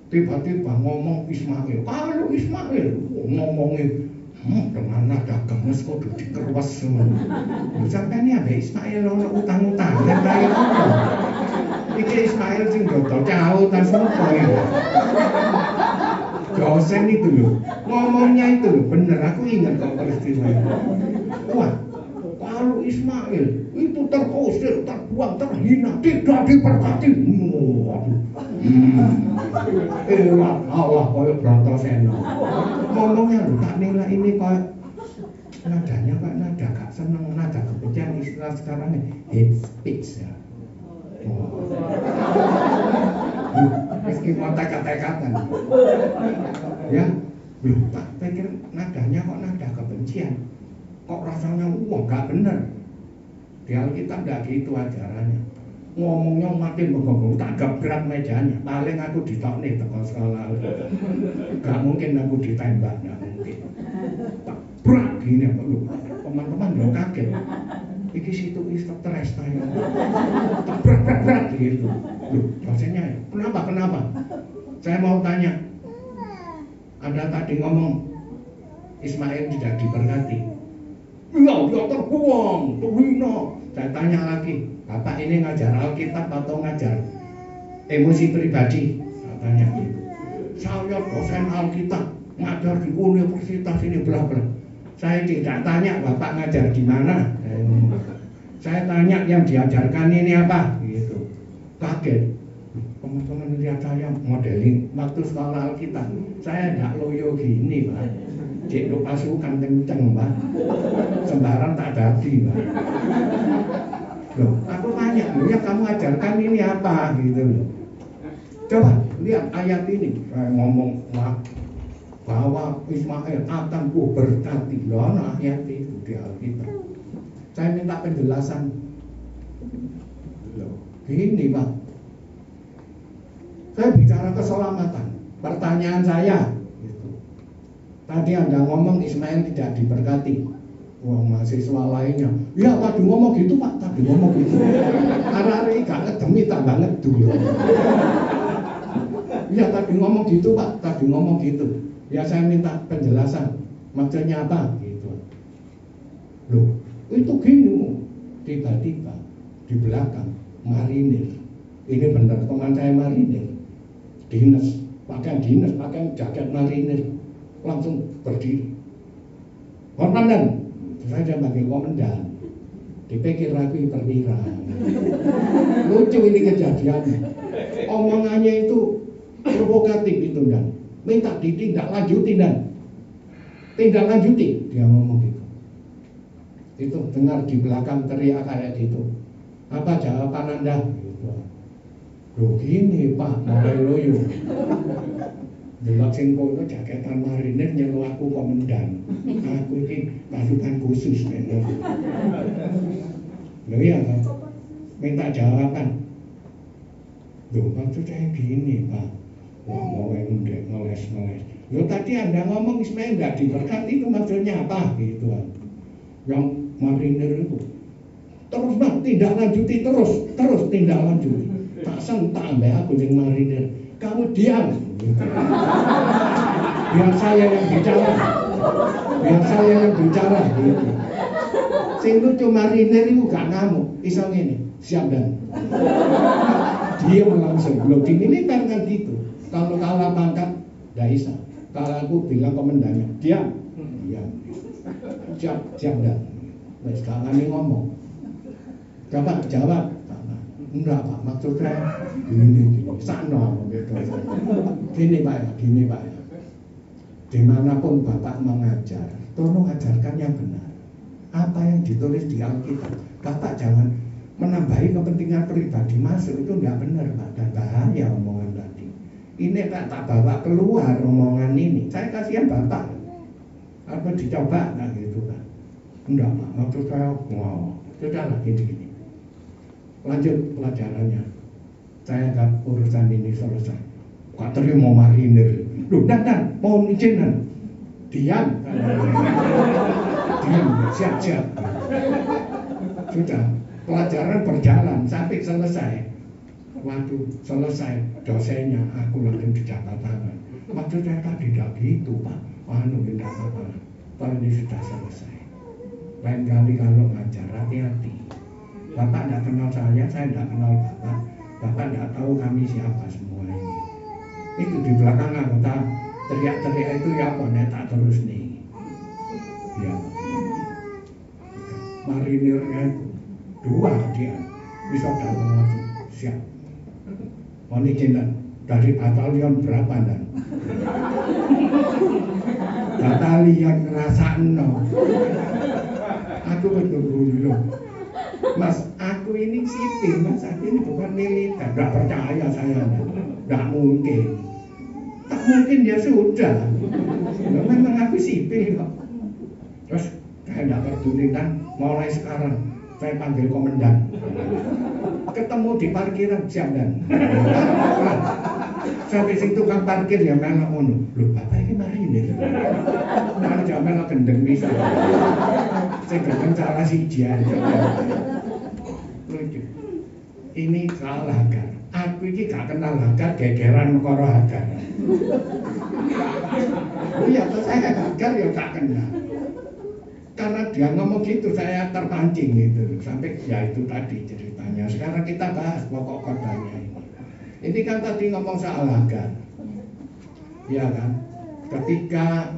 S3: Tiba-tiba ngomong Ismail, kalau Ismail ngomongin dengan nada gemes kudu dikerwas semua. Sampai ini ada Ismail ono utang-utang dan kaya apa? Iki Ismail sing dodol cautan semua ya. Dosen itu loh, ngomongnya itu loh, bener aku ingat kok peristiwa itu. Wah, kalau Ismail itu terusir, terbuang, terhina, tidak diberkati. Waduh. Allah koyo Brantosena. Ngomongnya lho, tak nilai ini koyo nadanya kok nada gak seneng, nada kebencian, istilah sekarang hate speech ya. Meski mau tekad-tekadan ya, loh tak pikir nadanya kok nada kebencian, kok rasanya gak bener. Di Alkitab gak gitu ajarannya. Ngomongnya makin menggonggong, tak gebrak mejanya. Paling aku ditokne teko sekolah. Gak mungkin aku ditembak, gak mungkin. Tak berak gini, teman-teman lo kaget. Iki situ stres tanya. Tak berak gitu. Loh, dosennya, kenapa? Saya mau tanya. Ada tadi ngomong Ismail tidak diberkati. Iya, dia terbuang, terhina. Saya tanya lagi, Bapak ini ngajar Alkitab atau ngajar emosi pribadi? Saya tanya gitu. Saya dosen Alkitab, ngajar di universitas ini bla-bla. Saya tidak tanya Bapak ngajar di mana. Saya tanya yang diajarkan ini apa? Gitu. Kaget. Teman-teman lihat saya modeling waktu sekolah Alkitab. Saya tidak loyo gini, Pak. Cek do pasukan kenceng, Pak. Sembarang tak dadi, Pak. Loh, aku tanya, ya kamu ajarkan ini apa gitu loh. Coba lihat ayat ini. Saya ngomong bahwa Ismail akan ku berkati. Loh, ayat itu di Alkitab. Saya minta penjelasan. Loh, gini, Pak. Saya bicara keselamatan. Pertanyaan saya gitu. Tadi Anda ngomong Ismail tidak diberkati. Wah, mahasiswa lainnya, ya tadi ngomong gitu Pak, tadi ngomong gitu. Arek gak ngedemi tambah ngedul. Ya tadi ngomong gitu Pak, tadi ngomong gitu. Ya saya minta penjelasan, maksudnya apa gitu. Loh, itu gini, tiba-tiba di belakang marinir. Ini benar teman saya marinir. Dinas, pakai jaket marinir, langsung berdiri. Komandan, saya panggil komandan. Dipikir aku perwira. Lucu ini kejadiannya. Omongannya itu provokatif itu dan minta ditindaklanjuti dan tindak lanjuti. Dia ngomong gitu. Itu dengar di belakang teriak kayak gitu. Apa jawaban Anda? Gitu. Loh gini Pak, mulai loyo. Delok sing kono jaketan marinir nyelu aku komandan. Aku iki pasukan khusus bener. Loh iya Pak. Minta jawaban. Loh maksud saya gini Pak. Wah mulai ndek ngeles. Loh tadi Anda ngomong Ismail enggak diberkati itu maksudnya apa gitu. Yang marinir itu terus Pak, tindak lanjuti terus tindak lanjuti. Tak sentak ambek aku yang marinir. Kamu diam. Biar saya yang bicara. Gitu. Sing lucu marinir itu gak ngamuk. Iso ngene, siap dan. Diam langsung. Belum di militer kan gitu. Kalau kalah pangkat, gak bisa. Kalau aku bilang komandannya, diam. Siap dan. Wes gak ngani ngomong. Coba jawab. Enggak Pak, maksud saya gini, sana gitu. Gini Pak ya. Dimanapun Bapak mengajar, tolong ajarkan yang benar. apa yang ditulis di Alkitab. Bapak jangan menambahi kepentingan pribadi masuk, itu tidak benar Pak, dan bahaya omongan tadi. Ini tak bawa keluar omongan ini, saya kasihan Bapak. Apa dicoba nah gitu Pak? Enggak Pak, maksud saya mau. Sudahlah gini. Lanjut pelajarannya. Saya anggap urusan ini selesai. Kok terima marinir. Loh, dan mau izinan. Diam. Diam, siap. Sudah, pelajaran berjalan sampai selesai. Waktu selesai dosennya, aku langsung dijabat tangan. Maksud saya tadi tidak gitu Pak. Tidak apa-apa. Kalau ini sudah selesai. Lain kali kalau ngajar hati-hati. Bapak tidak kenal saya tidak kenal Bapak. Bapak tidak tahu kami siapa semua ini. Itu di belakang anggota teriak-teriak itu ya apa tak terus nih. Ya. Marinirnya itu 2 dia bisa datang langsung siap. Mohon izin dari batalion berapa dan? Batalion ngerasakno. Aku betul dulu. Mas, aku ini sipil, Mas, aku ini bukan militer. Tidak percaya saya, tidak mungkin. Tak mungkin ya sudah. Memang aku sipil kok. Terus saya tidak peduli dan mulai sekarang saya panggil komandan. Ketemu di parkiran siap dan. Sampai sing tukang parkir ya melok ngono. Lho Bapak iki marinir. Nang jam melok gendeng bisa. Sing gendeng salah siji ae. Lucu. Ini salah kan. Aku ini gak kenal Hagar, gegeran karo Hagar. Oh ya, saya Hagar ya gak kenal. Karena dia ngomong gitu, saya terpancing gitu. Sampai ya itu tadi ceritanya. Sekarang kita bahas pokok kodanya ini. Ini kan tadi ngomong soal Hagar. Ya kan? Ketika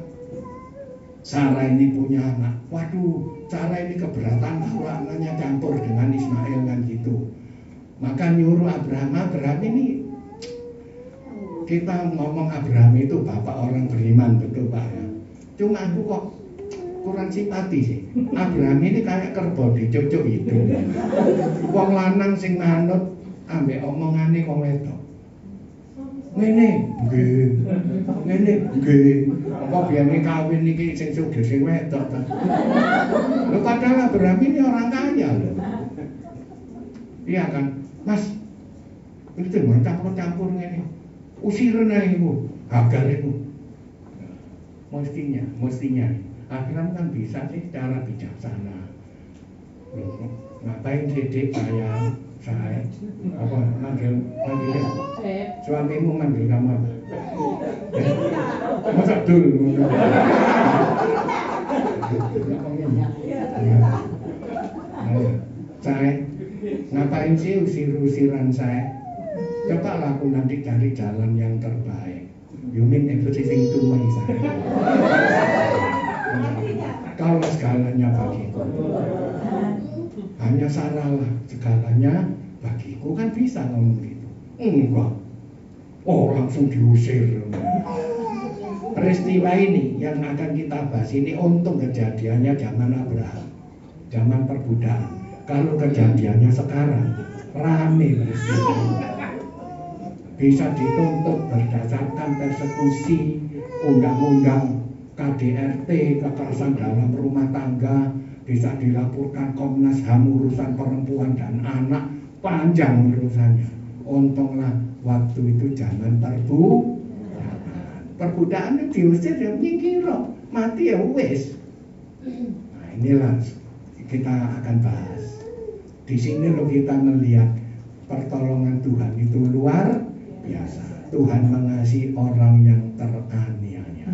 S3: Sarah ini punya anak, waduh, Sarah ini keberatan kalau anaknya campur dengan Ismail kan gitu. Maka nyuruh Abraham ini, kita ngomong Abraham itu bapak orang beriman, betul Pak ya. Cuma aku kok kurang simpati sih. Abraham ini kayak kerbau dicocok itu. Wong lanang sing manut ambek omongane wong wedok. Ngene, nggih. Ngene, nggih. Apa biyane kawin iki sing sugih sing wedok ta. Lho padahal Abraham ini orang kaya lho. Iya kan? Mas, itu mau campur-campur ngene. Usirin ae iku, Hagar iku. Mestinya. Abraham kan bisa sih secara bijaksana. Loh, ngapain sidik saya apa manggil suamimu manggil kamu apa? Masa dulu. Saya ngapain sih usir-usiran saya? Coba lah aku nanti cari jalan yang terbaik. You mean everything to me saya. Kalau segalanya bagiku, hanya Sarah lah segalanya bagiku, kan bisa ngomong gitu. Enggak, langsung diusir. Peristiwa ini yang akan kita bahas ini untung kejadiannya zaman Abraham, zaman perbudakan. Kalau kejadiannya sekarang rame peristiwa, bisa dituntut berdasarkan persekusi, undang-undang KDRT, kekerasan dalam rumah tangga, bisa dilaporkan Komnas HAM urusan perempuan dan anak, panjang urusannya. Untunglah waktu itu zaman perbudakan itu diusir ya nyingkir, mati ya wes. Nah inilah kita akan bahas. Di sini loh kita melihat pertolongan Tuhan itu luar biasa. Tuhan mengasihi orang yang teraniaya.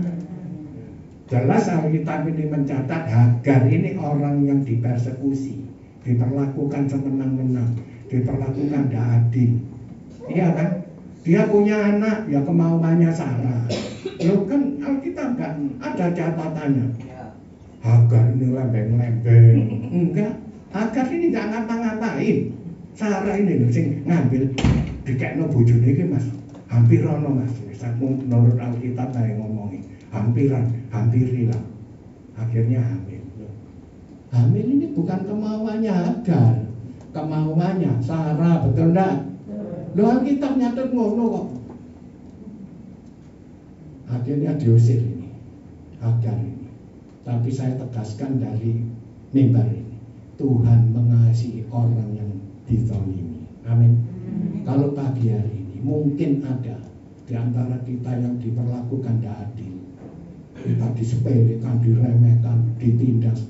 S3: Jelas Alkitab ini mencatat Hagar ini orang yang dipersekusi, diperlakukan semenang-menang, diperlakukan tidak adil. Iya kan? Dia punya anak, ya kemauannya Sarah. Loh kan Alkitab kan ada catatannya. Hagar ini lembeng-lembeng. Enggak, Hagar ini nggak ngapa-ngapain. Sarah ini loh sing ngambil dikekno bojone iki Mas. Hampir ono Mas. Menurut Alkitab saya ngomongin. Hampirilah. Akhirnya hamil. Hamil ini bukan kemauannya Hagar, kemauannya Sarah, betul enggak? Loh, Alkitab nyatet ngono kok. Akhirnya diusir ini Hagar ini. Tapi saya tegaskan dari mimbar ini, Tuhan mengasihi orang yang dizalimi. Amin. Kalau pagi hari ini mungkin ada di antara kita yang diperlakukan tidak adil, kita disepelekan, diremehkan, ditindas,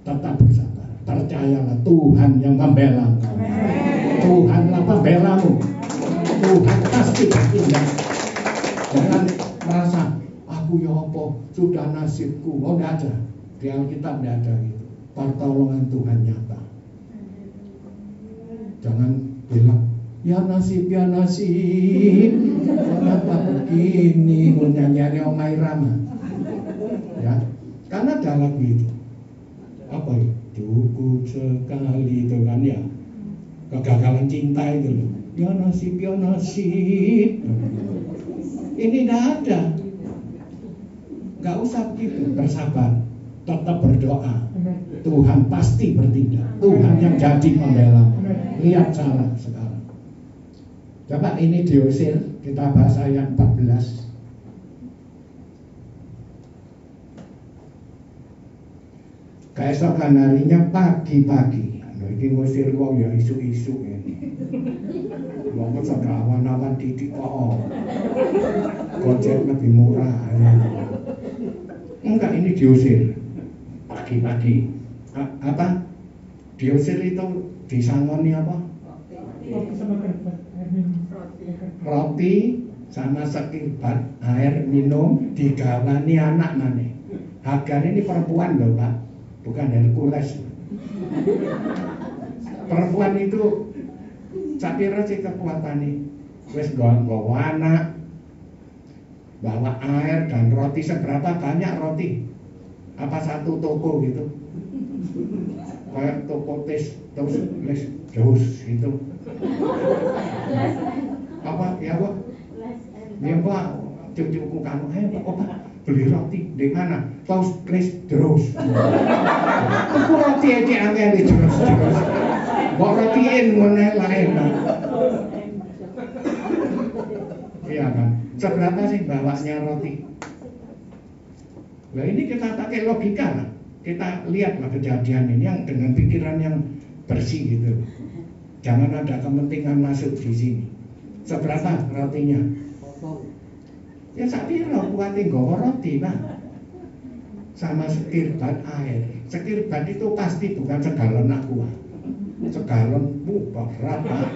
S3: tetap bersabar. Percayalah, Tuhan yang membela engkau. Tuhanlah pembelamu. Tuhan pasti bertindak. Jangan merasa aku ya apa, sudah nasibku. Oh, tidak ada. Di Alkitab tidak ada gitu. Pertolongan Tuhan nyata. Jangan bilang, ya nasib, kenapa begini, nyanyi Omai Rama. Ya, karena dalam itu apa itu? Cukup sekali itu kan ya, kegagalan cinta itu loh. Ya nasib. Ini tidak ada. Gak usah begitu, bersabar, tetap berdoa. Tuhan pasti bertindak. Tuhan yang jadi pembela. Lihat Sarah sekarang. Coba ini diusir, kita bahas ayat 14. Keesokan harinya pagi-pagi, ini ngusir wong ya isu-isu ini. Wong kok sudah awan-awan titik Gojek lebih murah. Enggak, ini diusir pagi-pagi. Apa? Diusir itu disangoni apa? Roti sama sekirbat air minum digawani anak nane. Hagar ini perempuan loh Pak, bukan Hercules. Perempuan itu sakira sih kekuatan ini. Wes bawa anak, bawa air dan roti. Seberapa banyak roti? Apa satu toko gitu? Kayak toko tes terus les jauh gitu. Apa ya Pak? Ya Pak, cucuku kamu, ayo Pak, beli roti di mana? Terus terus. Aku roti aja angin terus. Bawa rotiin mana lain. Iya kan? Seberapa sih bawanya roti? Nah ini kita pakai logika lah. Kita lihatlah kejadian ini yang dengan pikiran yang bersih gitu. Jangan ada kepentingan masuk di sini. Seberapa rotinya? Ya sakira kuatin nggawa roti Pak. Sama sekirbat air. Sekirbat itu pasti bukan segalon aqua. Segalon berat Pak.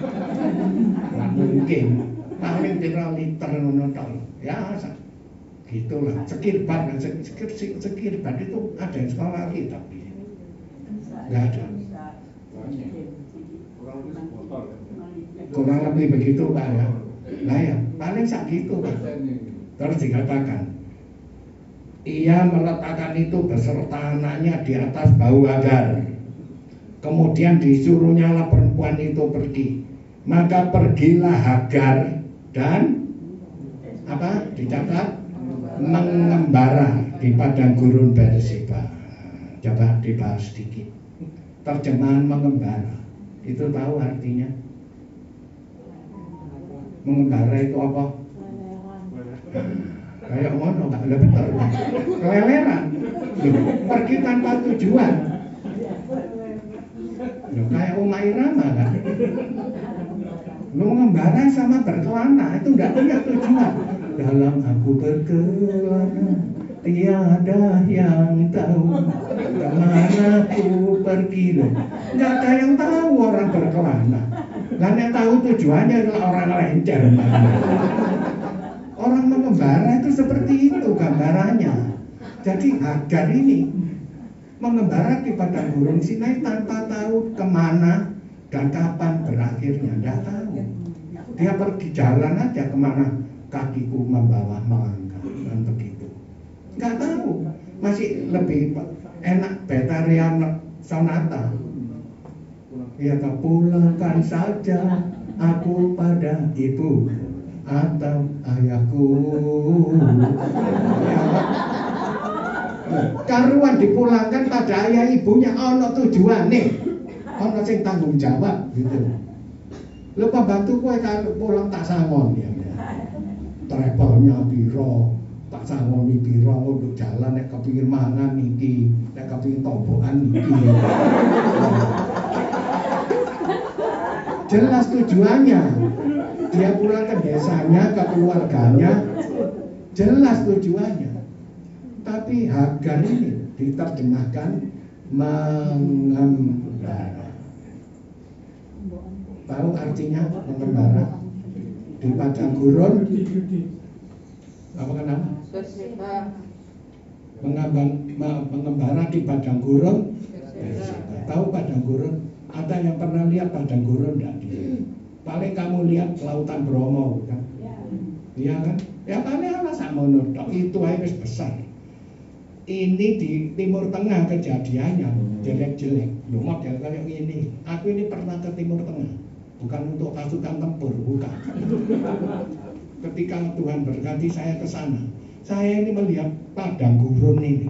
S3: Nggak mungkin. Paling 3 liter ngono tok. Ya gitulah. Sekirbat itu ada di sekolah kita. Nggak ada. Kurang lebih begitu Pak ya. Nah ya, paling segitu Pak. Terus dikatakan, ia meletakkan itu beserta anaknya di atas bahu Hagar. Kemudian disuruh nyala perempuan itu pergi. Maka pergilah Hagar dan apa? Dicatat mengembara di padang gurun Berseba. Coba dibahas sedikit. Terjemahan mengembara itu tahu artinya? Mengembara itu apa? Kayak ngono Pak, lah bener Pak. Keleleran. Pergi tanpa tujuan. Loh, kayak Omai Rama kan. Lu mengembara sama berkelana itu enggak punya tujuan. Dalam aku berkelana tiada yang tahu kemana ku pergi. Loh, enggak ada yang tahu orang berkelana. Dan yang tahu tujuannya adalah orang lencer. Orang mengembara itu seperti itu gambarannya. Jadi Hagar ini mengembara di padang gurun Sinai tanpa tahu kemana dan kapan berakhirnya. Tidak tahu. Dia pergi jalan aja kemana kakiku membawa melangkah dan begitu. Nggak tahu. Masih lebih enak Betarian Sonata. Ya pulangkan saja aku pada ibu atau ayahku. Ya, Karuan dipulangkan pada ayah ibunya, ono tujuane, ono sing tanggung jawab gitu. Lho pembantu kowe kalau pulang tak sangon ya. Travelnya piro, tak sangoni piro untuk jalan nek kepengin mangan iki, nek kepengin tombokan iki. Jelas tujuannya. Dia pulang ke desanya, ke keluarganya, jelas tujuannya. Tapi Hagar ini diterjemahkan mengembara. Tahu artinya mengembara? Di padang gurun apa kenapa? Mengembara di padang gurun. Tahu padang gurun? Ada yang pernah lihat padang gurun enggak? Paling kamu lihat lautan Bromo kan? Iya kan? Ya paling ana sakmono tok, itu ae wis besar. Ini di Timur Tengah kejadiannya jelek-jelek. Lho model kayak gini. Aku ini pernah ke Timur Tengah. Bukan untuk pasukan tempur, bukan. Ketika Tuhan berkati saya ke sana, saya ini melihat padang gurun ini.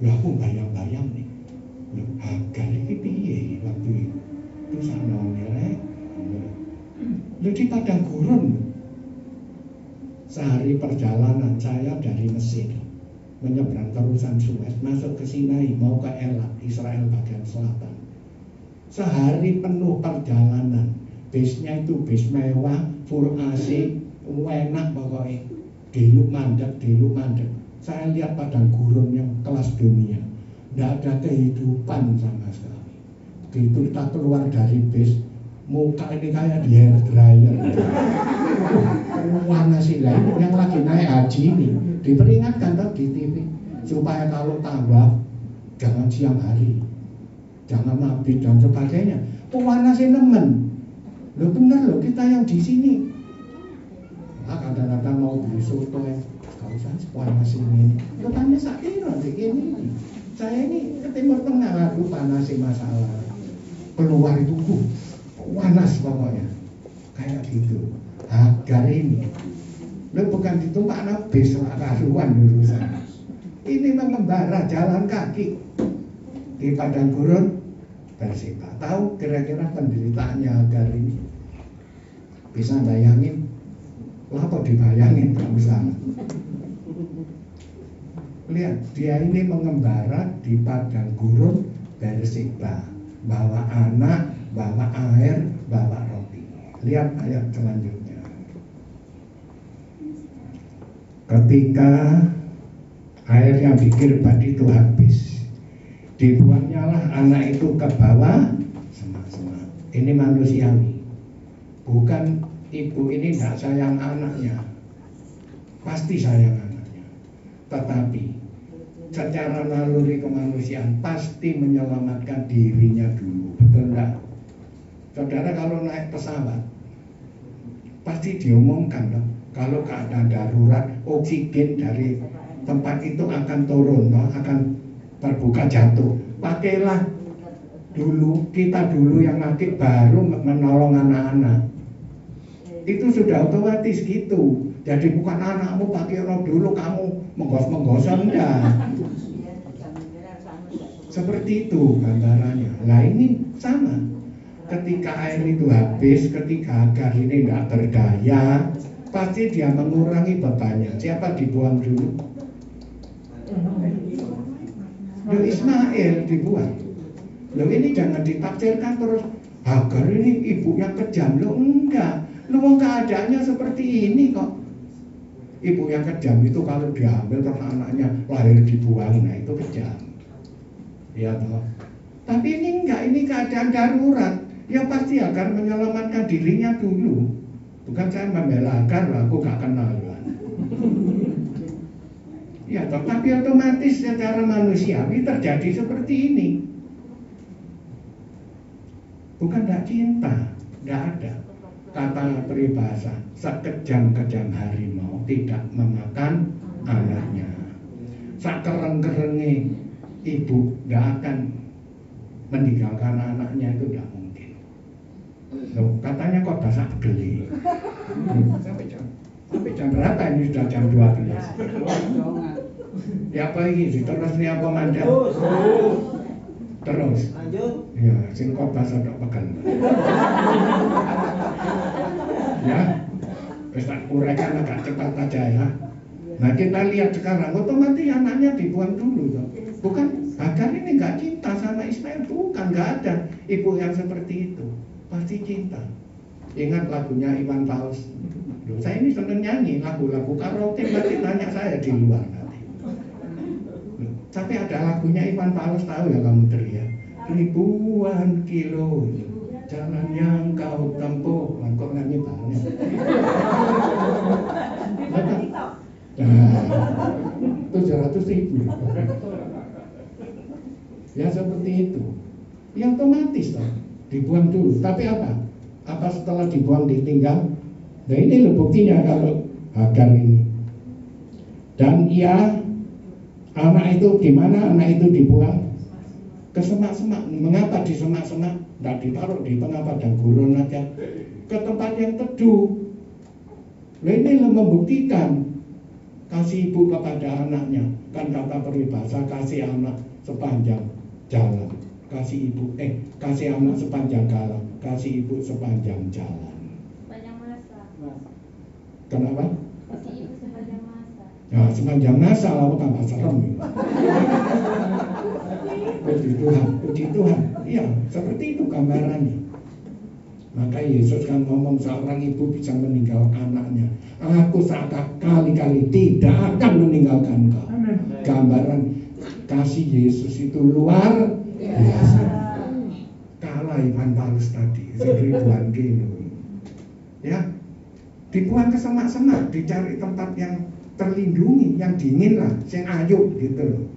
S3: Ya aku bayang-bayang nih. Loh, Hagar iki piye waktu itu sana nilai. Loh di padang gurun. Sehari perjalanan saya dari Mesir menyeberang terusan Suez, masuk ke Sinai, mau ke Elat, Israel bagian selatan. Sehari penuh perjalanan. Bisnya itu bis mewah, full AC, enak pokoknya. Diluk mandek. Saya lihat padang gurun yang kelas dunia. Tidak ada kehidupan sama sekali. Begitu kita keluar dari bis, muka ini kayak di hair dryer. Warna sila yang lagi naik haji ini diperingatkan tuh di TV supaya kalau tambah jangan siang hari, jangan mabit dan sebagainya. Warna sih nemen. Loh bener loh, kita yang di sini. Kadang-kadang mau beli soto ya, gak usah panas ini. Loh panas sakit nanti ini. Saya ini ke Timur Tengah, aduh panas sih masalah. Keluar itu panas pokoknya. Kayak gitu. Hagar ini. Loh bukan ditumpak bis karuan urusan. Ini mengembara jalan kaki di padang gurun Berseba. Tahu kira-kira penderitaannya Hagar ini? Bisa bayangin? Lah kok dibayangin gak usah. Lihat, dia ini mengembara di padang gurun Berseba, bawa anak, bawa air, bawa roti. Lihat ayat selanjutnya. Ketika air yang dikirbat itu habis, dibuangnyalah anak itu ke bawah semak-semak. Ini manusiawi. Bukan ibu ini tidak sayang anaknya, pasti sayang anaknya. Tetapi secara naluri kemanusiaan pasti menyelamatkan dirinya dulu. Betul enggak? Saudara kalau naik pesawat pasti diumumkan loh, kalau keadaan darurat oksigen dari tempat itu akan turun, akan terbuka jatuh. Pakailah dulu, kita dulu yang mati baru menolong anak-anak. Itu sudah otomatis gitu. Jadi bukan anakmu pakai rok dulu kamu menggos-menggosan enggak. Seperti itu gambarannya. Nah ini sama. Ketika air itu habis, ketika Hagar ini enggak berdaya, pasti dia mengurangi bebannya. Siapa dibuang dulu? Loh Ismail dibuang. Loh ini jangan ditafsirkan terus Hagar ini ibu yang kejam. Loh enggak. Loh keadaannya seperti ini kok. Ibu yang kejam itu kalau diambil terus anaknya lahir dibuang, nah itu kejam. Ya toh. Tapi ini enggak, ini keadaan darurat. Yang pasti akan menyelamatkan dirinya dulu. Bukan saya membela Hagar, aku gak kenal. Ya toh, tapi otomatis secara manusiawi terjadi seperti ini. Bukan tidak cinta, tidak ada. Kata peribahasa, sekejam-kejam harimau tidak memakan anaknya. Sakereng-kerenge ibu tidak akan meninggalkan anaknya, itu tidak mungkin. Loh, katanya kok bahasa geli. Sampai jam berapa ini? Sudah jam 12. Ya apa ini? Terus ini apa mandang? Terus.
S6: Lanjut.
S3: Ya, sing khotbah sadok pekan. Ya. Wis tak uraikan agak cepat aja ya. Nah kita lihat sekarang, otomatis anaknya dibuang dulu toh. Bukan, Hagar ini nggak cinta sama Ismail, bukan, nggak ada ibu yang seperti itu. Pasti cinta. Ingat lagunya Iwan Fals. Loh, saya ini seneng nyanyi lagu-lagu karaoke, nanti tanya saya di luar nanti. Loh, tapi ada lagunya Iwan Fals, tahu ya kamu teriak. Ribuan kilo jalan yang kau tempuh, kok nyanyi banget. Nah, 700.000. Ya seperti itu. Ya otomatis toh, dibuang dulu. Tapi apa? Apa setelah dibuang ditinggal? Nah ini loh buktinya kalau Hagar ini. Dan ia anak itu gimana? Anak itu dibuang ke semak-semak. Mengapa di semak-semak? Tidak ditaruh di tengah padang gurun aja, ke tempat yang teduh. Nah ini membuktikan kasih ibu kepada anaknya. Kan kata peribahasa, kasih anak sepanjang jalan, kasih ibu kasih anak sepanjang jalan, kasih ibu sepanjang jalan.
S7: Sepanjang masa.
S3: Kenapa?
S7: Kasih ibu sepanjang masa.
S3: Nah, sepanjang masa lalu tambah serem. Puji Tuhan. Iya, seperti itu gambarannya. Maka Yesus kan ngomong seorang ibu bisa meninggal anaknya. Aku sekali-kali tidak akan meninggalkan kau. Gambaran kasih Yesus itu luar biasa. Kalah Iwan Fals tadi, ribuan kilo. Ya, dibuang ke semak-semak, dicari tempat yang terlindungi, yang dingin lah, yang ayu gitu loh.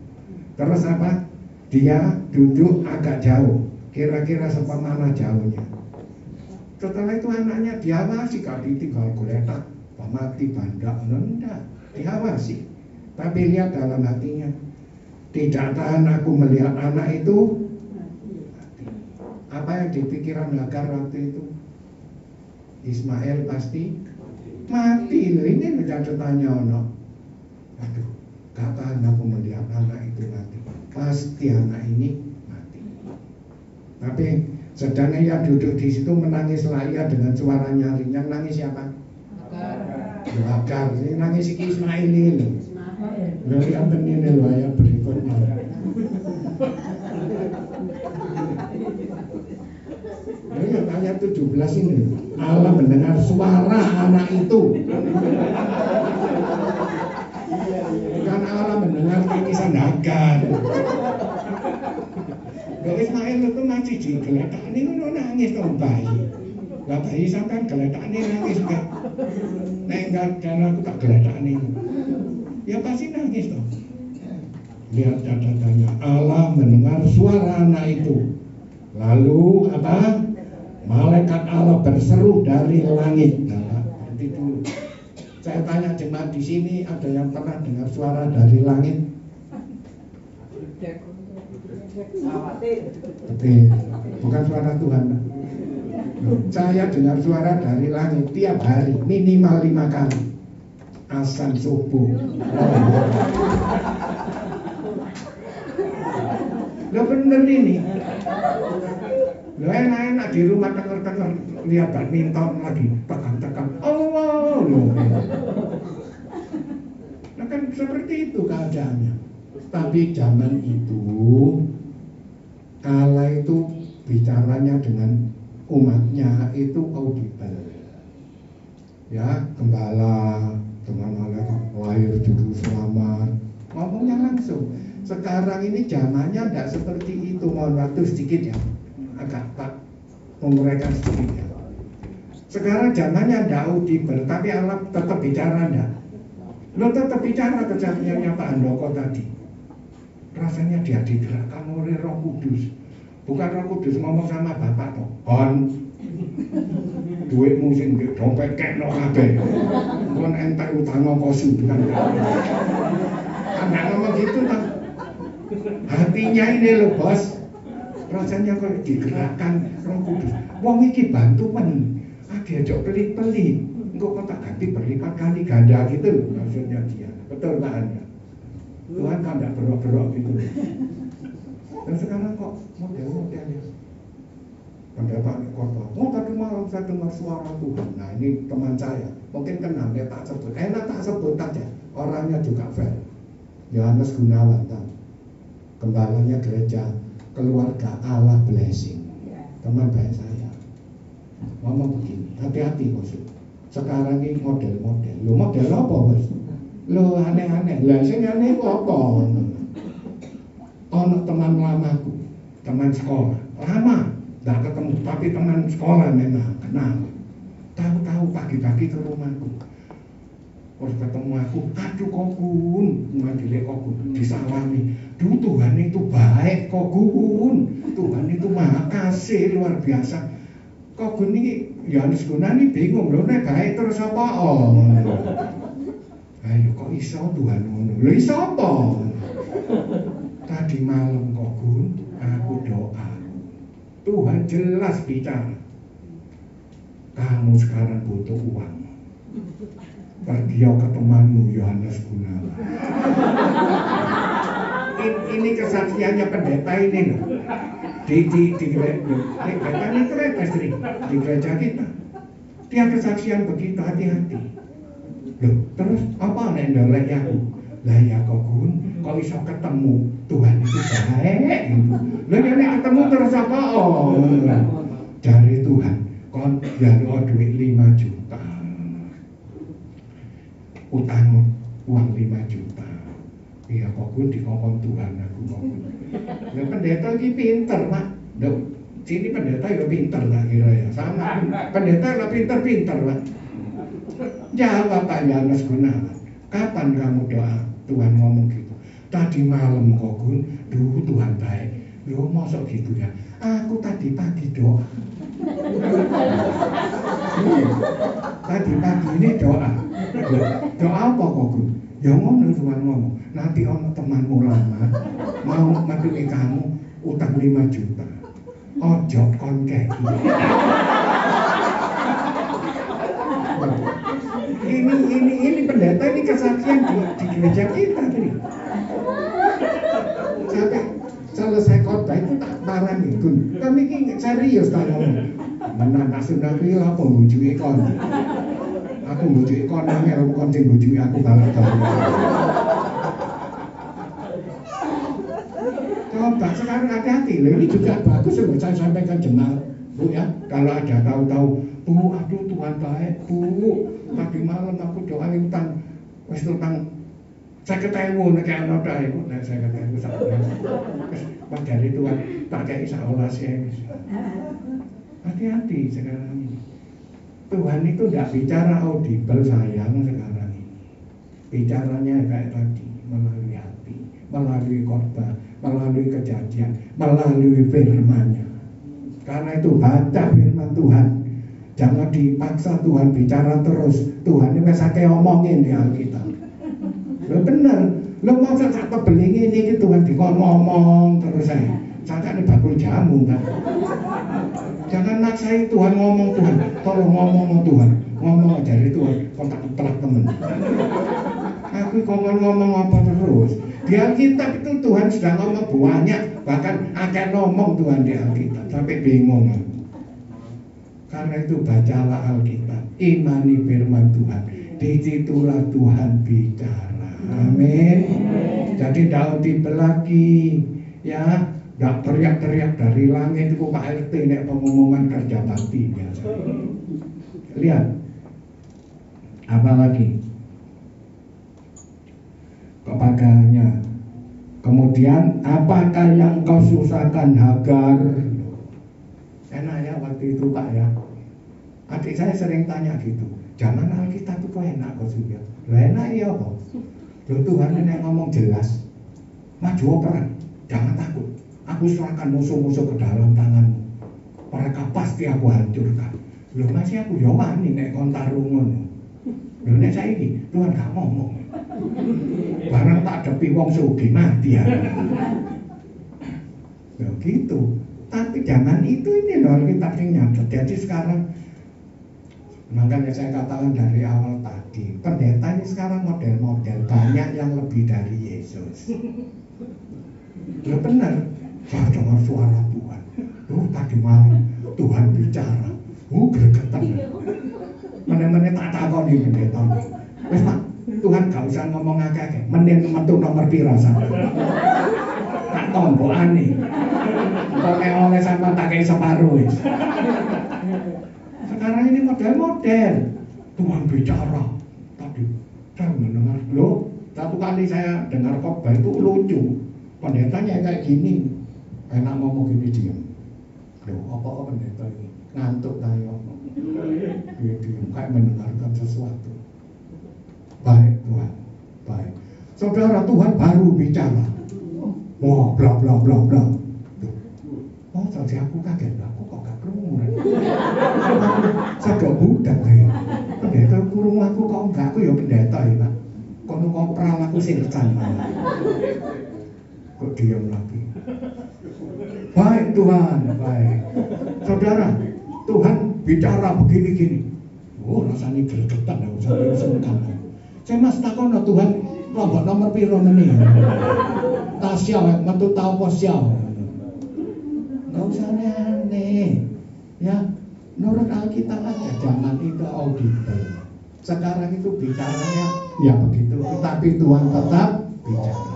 S3: Terus apa? Dia duduk agak jauh, kira-kira sepemana jauhnya. Setelah itu anaknya diawasi, kalau ditinggal geletak, mati bandak, enggak, diawasi. Tapi lihat dalam hatinya, tidak tahan aku melihat anak itu mati. Apa yang dipikiran Hagar waktu itu? Ismail pasti mati. Loh, ini catatannya ono. Aduh, gak tahan aku melihat anak itu mati. Pasti anak ini mati. Tapi sedangkan ia duduk di situ menangis ia dengan suara nyaring. Yang nangis siapa? Hagar. Yang nangis Ismail ini. Lihat ini loh ayat berikutnya. Lihat ayat 17 ini. Allah mendengar suara anak itu. Karena Allah mendengar tangisan Hagar. Kalau Ismail itu masih di geletak ini kan nangis dong bayi. Lah bayi sampai geletak ini nangis enggak? Nek enggak dan aku tak geletak ini. Ya pasti nangis dong. Lihat catatannya, Allah mendengar suara anak itu. Lalu apa? Malaikat Allah berseru dari langit. Nah, berarti dulu. Saya tanya jemaat di sini, ada yang pernah dengar suara dari langit? Betul, bukan suara Tuhan. Saya dengar suara dari langit tiap hari, minimal 5 kali. Azan subuh. Loh bener ini. Loh enak-enak di rumah denger-denger lihat badminton lagi, tekan-tekan. Allah loh. Nah kan seperti itu keadaannya. Tapi zaman itu Allah itu bicaranya dengan umatnya itu audible. Ya, gembala dengan malaikat lahir juru selamat. Ngomongnya langsung. Sekarang ini zamannya tidak seperti itu. Mohon waktu sedikit ya. Agak tak menguraikan sedikit ya. Sekarang zamannya tidak audible, tapi Allah tetap bicara enggak? Lo tetap bicara kesaksiannya Pak Handoko tadi. Rasanya dia digerakkan oleh Roh Kudus. Bukan Roh Kudus ngomong sama Bapak toh. Kon duitmu sing dompet kekno kabeh. Kon entek utang kosu bukan. Anak ngomong gitu toh. Hatinya ini loh bos. Rasanya kok digerakkan Roh Kudus. Wong iki bantuan. Diajak pelit-pelit. Engkau kok tak ganti berlipat kali ganda gitu loh maksudnya dia. Betul Pak Anda? Tuhan kan tidak berok-berok gitu. Dan sekarang kok model-modelnya pendeta di kota. Oh tadi malam saya dengar suara Tuhan. Nah ini teman saya, mungkin kenal dia tak sebut. Enak tak sebut aja. Orangnya juga fair. Yohanes Gunawan, gembalanya gereja Keluarga Allah Blessing. Teman baik saya. Ngomong begini, hati-hati bos. Sekarang ini model-model. Lo model apa bos? Lo aneh-aneh. Lah sing aneh apa? Ono teman lamaku, teman sekolah. Lama nggak ketemu, tapi teman sekolah memang kenal. Tahu-tahu pagi-pagi ke rumahku. Terus ketemu aku, aduh Kogun, ngajile Kogun, disalami. Duh Tuhan itu baik Kogun, Tuhan itu maha kasih luar biasa. Kogun ini, Yohanes Gunawan ini bingung loh, nek baik terus apa? Oh, ayo kok iso Tuhan ngono? Lho iso apa? Tadi malam Kogun, aku doa. Tuhan jelas bicara. Kamu sekarang butuh uang. Pergi ke temanmu Yohanes Gunawan. Ini kesaksiannya pendeta ini loh. Di gereja kita. Dia kesaksian begitu, hati-hati. Loh, terus apa nek ndolek aku? Lah ya Kogun, kok iso ketemu Tuhan itu baik gitu. Lah nek ketemu terus apa? Oh, dari Tuhan kon njaluk duit 5 juta. Utang uang 5 juta. Iya Kogun dikongkon Tuhan aku ngomong. Lah pendeta iki pinter, Pak. Loh, sini pendeta ya pinter lah kira ya. Sama pendeta lah pinter-pinter, Pak. Jawab Pak Yohanes Gunawan. Kapan kamu doa? Tuhan ngomong gitu. Tadi malam Kogun, duh Tuhan baik. Loh mosok gitu ya. Aku tadi pagi doa. Tadi pagi ini doa. Doa apa Kogun? Ya ngono Tuhan ngomong. Nanti ono temanmu lama mau metuki kamu utang 5 juta. Ojo kon keki. Ini pendeta ini kesaksian di gereja kita tadi. Sampai selesai khotbah itu tak parah nih Gun. Kan ini serius tak ngomong. Menan tak sudah kuwi apa mbujuke kon. Aku mbujuke kon nang kon sing mbujuke aku balak dalem. Coba sekarang hati-hati. Ini juga bagus yang saya sampaikan jemaat Bu ya. Kalau ada tahu-tahu Bu, aduh Tuhan baik Bu. Tadi malam aku doa utang, wis utang 50.000 nek ana ta iku, nek 50.000 sak. Wis dari Tuhan tak kei 11.000. Hati-hati sekarang ini. Tuhan itu tidak bicara audible sayang sekarang ini. Bicaranya kayak tadi, melalui hati, melalui khotbah, melalui kejadian, melalui firman-Nya. Karena itu baca firman Tuhan. Jangan dipaksa Tuhan bicara terus. Tuhan ini wis akeh omongin di Alkitab. Lho bener. Lho masa sak tebelinge iki Tuhan dikon ngomong terus ae. Sakane bakul jamu kan. Jangan naksai Tuhan ngomong Tuhan. Tolong ngomong Tuhan. Ngomong dari Tuhan. Kok tak telak temen. Aku ngomong apa terus? Di Alkitab itu Tuhan sudah ngomong banyak. Bahkan akeh ngomong Tuhan di Alkitab. Sampai bingung aku. Karena itu bacalah Alkitab, imani firman Tuhan. Disitulah Tuhan bicara. Amin. Jadi tidak audible lagi, ya. Tidak teriak-teriak dari langit itu Pak RT nek pengumuman kerja bakti biasa. Lihat, apa lagi? Kepadanya. Kemudian apakah yang kau susahkan Hagar? Enak ya waktu itu Pak ya. Adik saya sering tanya gitu. Zaman Alkitab itu kok enak kok sudah. Lah enak ya kok. Loh Tuhan ini ngomong jelas. Maju perang, jangan takut. Aku serahkan musuh-musuh ke dalam tanganmu. Mereka pasti aku hancurkan. Loh masih aku ya wani nek kon tarungan. Loh nek saiki Tuhan gak ngomong. Barang tak adepi wong sugih mati ya. Loh gitu. Tapi zaman itu ini loh kita nyatet. Jadi sekarang Makanya saya katakan dari awal tadi, pendeta ini sekarang model-model banyak yang lebih dari Yesus. Ya benar, saya dengar suara Tuhan. Tadi malam Tuhan bicara. Gregetan. Meneh-meneh tak takoni pendeta. Wis Pak, Tuhan gak usah ngomong akeh-akeh. Meneh metu nomor pira sampe. Tak tombokane. Pokoke oleh sampean tak kei separuh wis. Sekarang ini model-model Tuhan bicara. Tadi saya mendengar, satu kali saya dengar khotbah itu lucu. Pendetanya kayak gini, enak ngomong gini diam. Apa pendeta ini ngantuk tayo. Dia diam kayak mendengarkan sesuatu. Baik Tuhan, baik. Saudara, Tuhan baru bicara. Wah, bla bla bla bla. Oh, jadi aku kaget, aku kok gak krungu. Saya budak kayak. Pendeta kurung aku kok enggak, aku ya pendeta ya Pak. Kono kopral aku sircan malah. Kok diam lagi. Baik Tuhan, baik. Saudara, Tuhan bicara begini-gini. Oh, rasanya gregetan aku sampai sungkan. Saya mas takono Tuhan, kelompok nomor piro meneh. Tasya metu tau posya. Enggak usah aneh. Ya, menurut Alkitab aja zaman itu audible. Sekarang itu bicaranya ya begitu, tetapi Tuhan tetap bicara.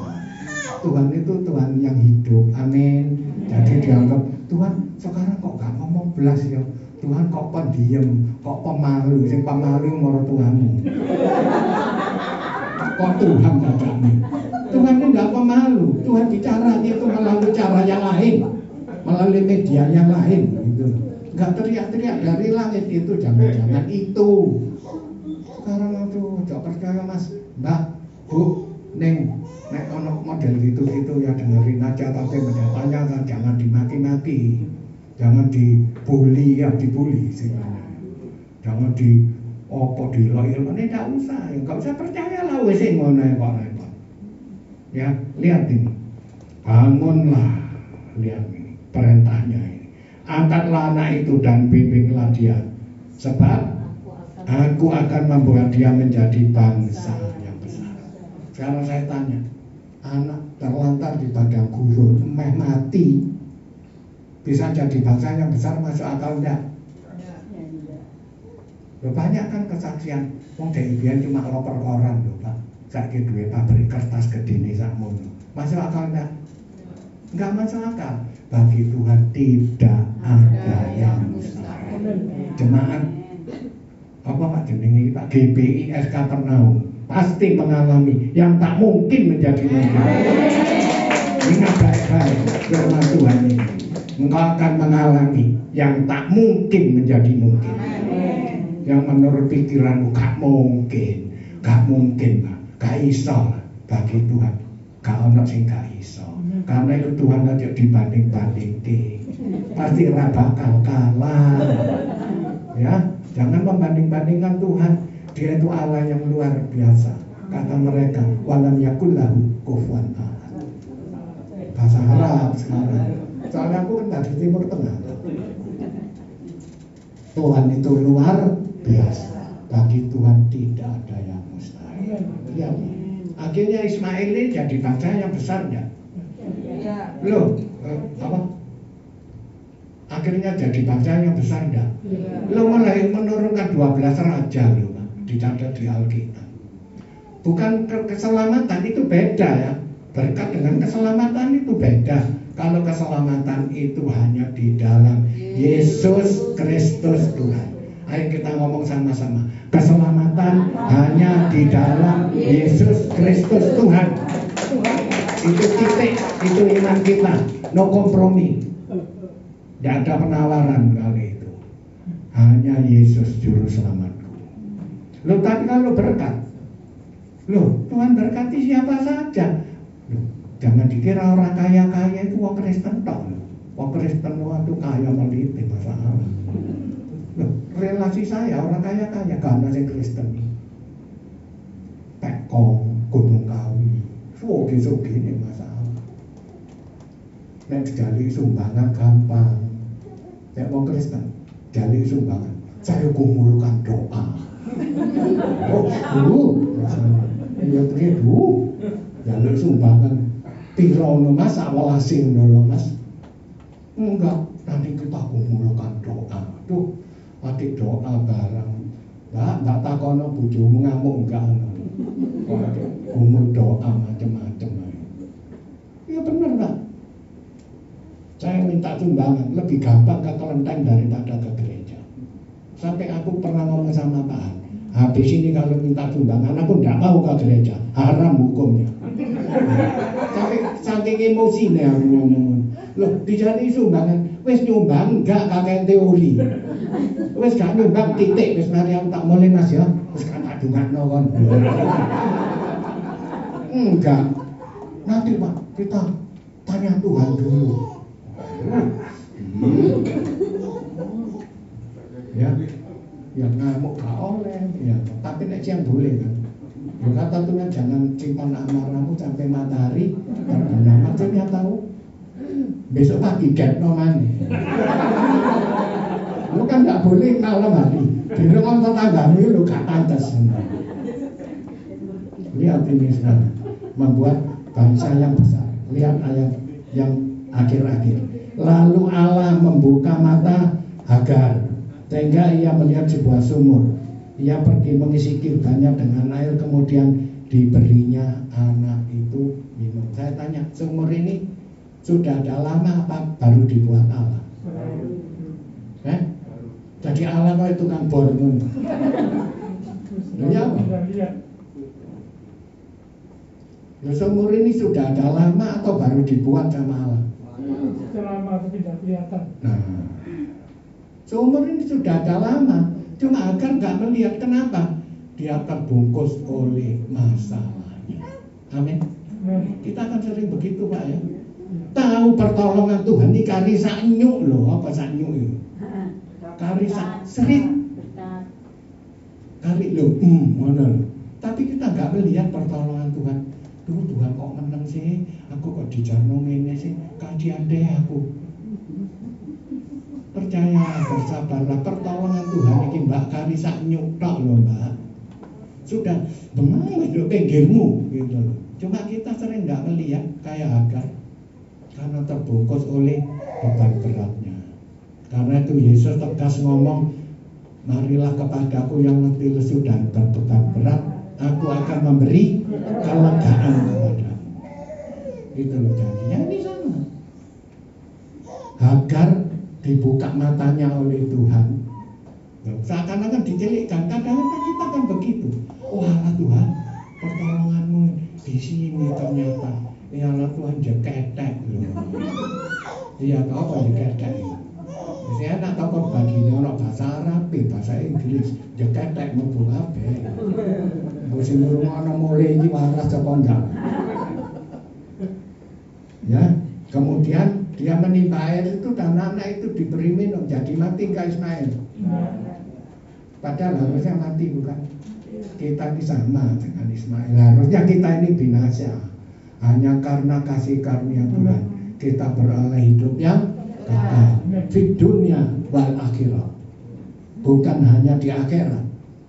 S3: Tuhan itu Tuhan yang hidup, amin. Jadi dianggap Tuhan sekarang kok gak ngomong belas ya. Tuhan kok pendiam, kok pemalu, sing pemalu marang Tuhanmu. Kok Tuhan dadane. Tuhan itu enggak pemalu. Tuhan bicara itu melalui cara yang lain, melalui media yang lain gitu. Enggak teriak-teriak dari langit itu, jangan-jangan itu. Sekarang aduh, gak percaya Mas, Mbak, Bu, Neng, nek ono model gitu-gitu ya dengerin aja, tapi pendetanya kan jangan dimaki-maki. Jangan dibully, ya dibully sebenarnya. Jangan di loyal, ini enggak usah, enggak usah percaya lah wis ngono kok repot. Ya, lihat ini. Bangunlah, lihat ini perintahnya ini. Angkatlah anak itu dan bimbinglah dia, sebab aku akan membuat dia menjadi bangsa yang besar. Sekarang saya tanya, anak terlantar di padang gurun, mati, bisa jadi bangsa yang besar, masuk akal enggak? Banyak kan kesaksian, wong DIBN cuma loper koran lho Pak. Saiki duwe pabrik kertas gedene sakmono. Masuk akal enggak? Enggak masuk akal. Bagi Tuhan tidak ada yang mustahil. Jemaat apa Pak jenenge Pak GBI SK Pernaung pasti mengalami yang tak mungkin menjadi mungkin. Ingat baik-baik firman Tuhan ini. Engkau akan mengalami yang tak mungkin menjadi mungkin. Yang menurut pikiranmu gak mungkin Pak, gak iso bagi Tuhan. Gak ono sing gak iso. Karena itu Tuhan aja dibanding-bandingke. Pasti ora bakal kalah. Ya, jangan membanding-bandingkan Tuhan. Dia itu Allah yang luar biasa. Kata mereka, walam yakul lahu kufuwan ahad. Bahasa Arab sekarang. Soalnya aku kan dari Timur Tengah. Tuhan itu luar biasa. Bagi Tuhan tidak ada yang mustahil. Ya, akhirnya Ismail ini jadi bangsa yang besar enggak? Loh, apa? Akhirnya jadi bangsa yang besar enggak? Loh, malah menurunkan 12 raja loh, Pak, dicatat di Alkitab. Bukan keselamatan itu beda ya. Berkat dengan keselamatan itu beda. Kalau keselamatan itu hanya di dalam Yesus Kristus Tuhan. Ayo kita ngomong sama-sama. Keselamatan hanya di dalam Yesus Kristus Tuhan. Itu titik, itu iman kita. No kompromi. Tidak ada penawaran kali itu. Hanya Yesus juru selamatku. Loh, tapi kalau berkat, loh, Tuhan berkati siapa saja. Loh, jangan dikira orang kaya-kaya itu orang Kristen tok. Orang Kristen itu kaya meliti masalah. Loh, relasi saya orang kaya-kaya karena saya Kristen. Pekong, Gunung Kawi, sugi-sugi ini masalah. Nek jali sumbangan gampang. Nek wong Kristen jali sumbangan saya kumpulkan doa. Oh, ya begitu. Jaluk sumbangan pirono Mas, awalase ngono Mas. Enggak, nanti kita kumpulkan doa. Tuh, adik doa bareng. Mbak takono bojomu ngamuk enggak ono. Kumpul doa macam-macam. Ya benar, Pak. Saya minta sumbangan lebih gampang ke kelenteng daripada ke gereja. Sampai aku pernah ngomong sama Pak, habis ini kalau minta sumbangan aku tidak mau ke gereja, haram hukumnya. Tapi saking emosinya aku ngomong, loh dijadi sumbangan, wes nyumbang enggak kakek teori, wes gak nyumbang titik, wes mari aku tak mulai Mas ya, wes gak tak dungakno kon. Enggak, nanti Pak kita tanya Tuhan dulu. Ya ngamuk gak oleh, ya. Tapi nek yang boleh kan. Ya kata Tuhan jangan simpan amarahmu sampai matahari terbenam. Maksudnya tahu. Besok pagi getno maneh. Lu kan gak boleh malam hari. Di rumah tetanggamu lu gak pantas. Lihat ini sekarang membuat bangsa yang besar. Lihat ayat yang akhir-akhir. Lalu Allah membuka mata Hagar sehingga ia melihat sebuah sumur. Ia pergi mengisi kirbannya dengan air, kemudian diberinya anak itu minum. Saya tanya, sumur ini sudah ada lama apa baru dibuat Allah? Jadi Allah kok itu kan bornun. Ya apa? Ya, sumur ini sudah ada lama atau baru dibuat sama Allah?
S5: Selama tidak kelihatan.
S3: Nah, sumur ini sudah ada lama, cuma Hagar nggak melihat. Kenapa? Dia terbungkus oleh masalahnya. Amin. Kita akan sering begitu Pak ya. Tahu pertolongan Tuhan ini kari saknyuk loh, apa saknyuk itu? Kari serit. Kari loh, mana loh. Tapi kita nggak melihat pertolongan Tuhan. Duh, Tuhan kok menang sih? Aku kok dijarno ngene sih? Kajian deh aku. Percaya, bersabarlah, pertolongan Tuhan ini Mbak kari sak nyutok loh Mbak. Sudah bengong itu pinggirmu gitu loh. Cuma kita sering nggak melihat kayak Hagar karena terbungkus oleh beban beratnya. Karena itu Yesus tegas ngomong, marilah kepadaku yang letih lesu dan berbeban berat, aku akan memberi kelegaan kepadamu. Gitu loh jadinya ini sama. Hagar dibuka matanya oleh Tuhan. Seakan-akan dicelikkan. Kadang-kadang kita kan begitu. Wah Tuhan, pertolonganmu di sini ternyata. Ya Allah Tuhan jeketek loh. Iya tahu apa jeketek? Saya nak tahu kok baginya orang bahasa Arab, bahasa Inggris, jeketek mlebu kabeh. Mbok sing ngrungokno mulai iki waras apa enggak? Ya, kemudian dia menimba air itu dan anak itu diberi minum, jadi mati ke Ismail. Padahal harusnya mati bukan? Kita ini sama dengan Ismail. Harusnya kita ini binasa. Hanya karena kasih karunia Tuhan kita beroleh hidup yang kekal di dunia wal akhirat. Bukan hanya di akhirat.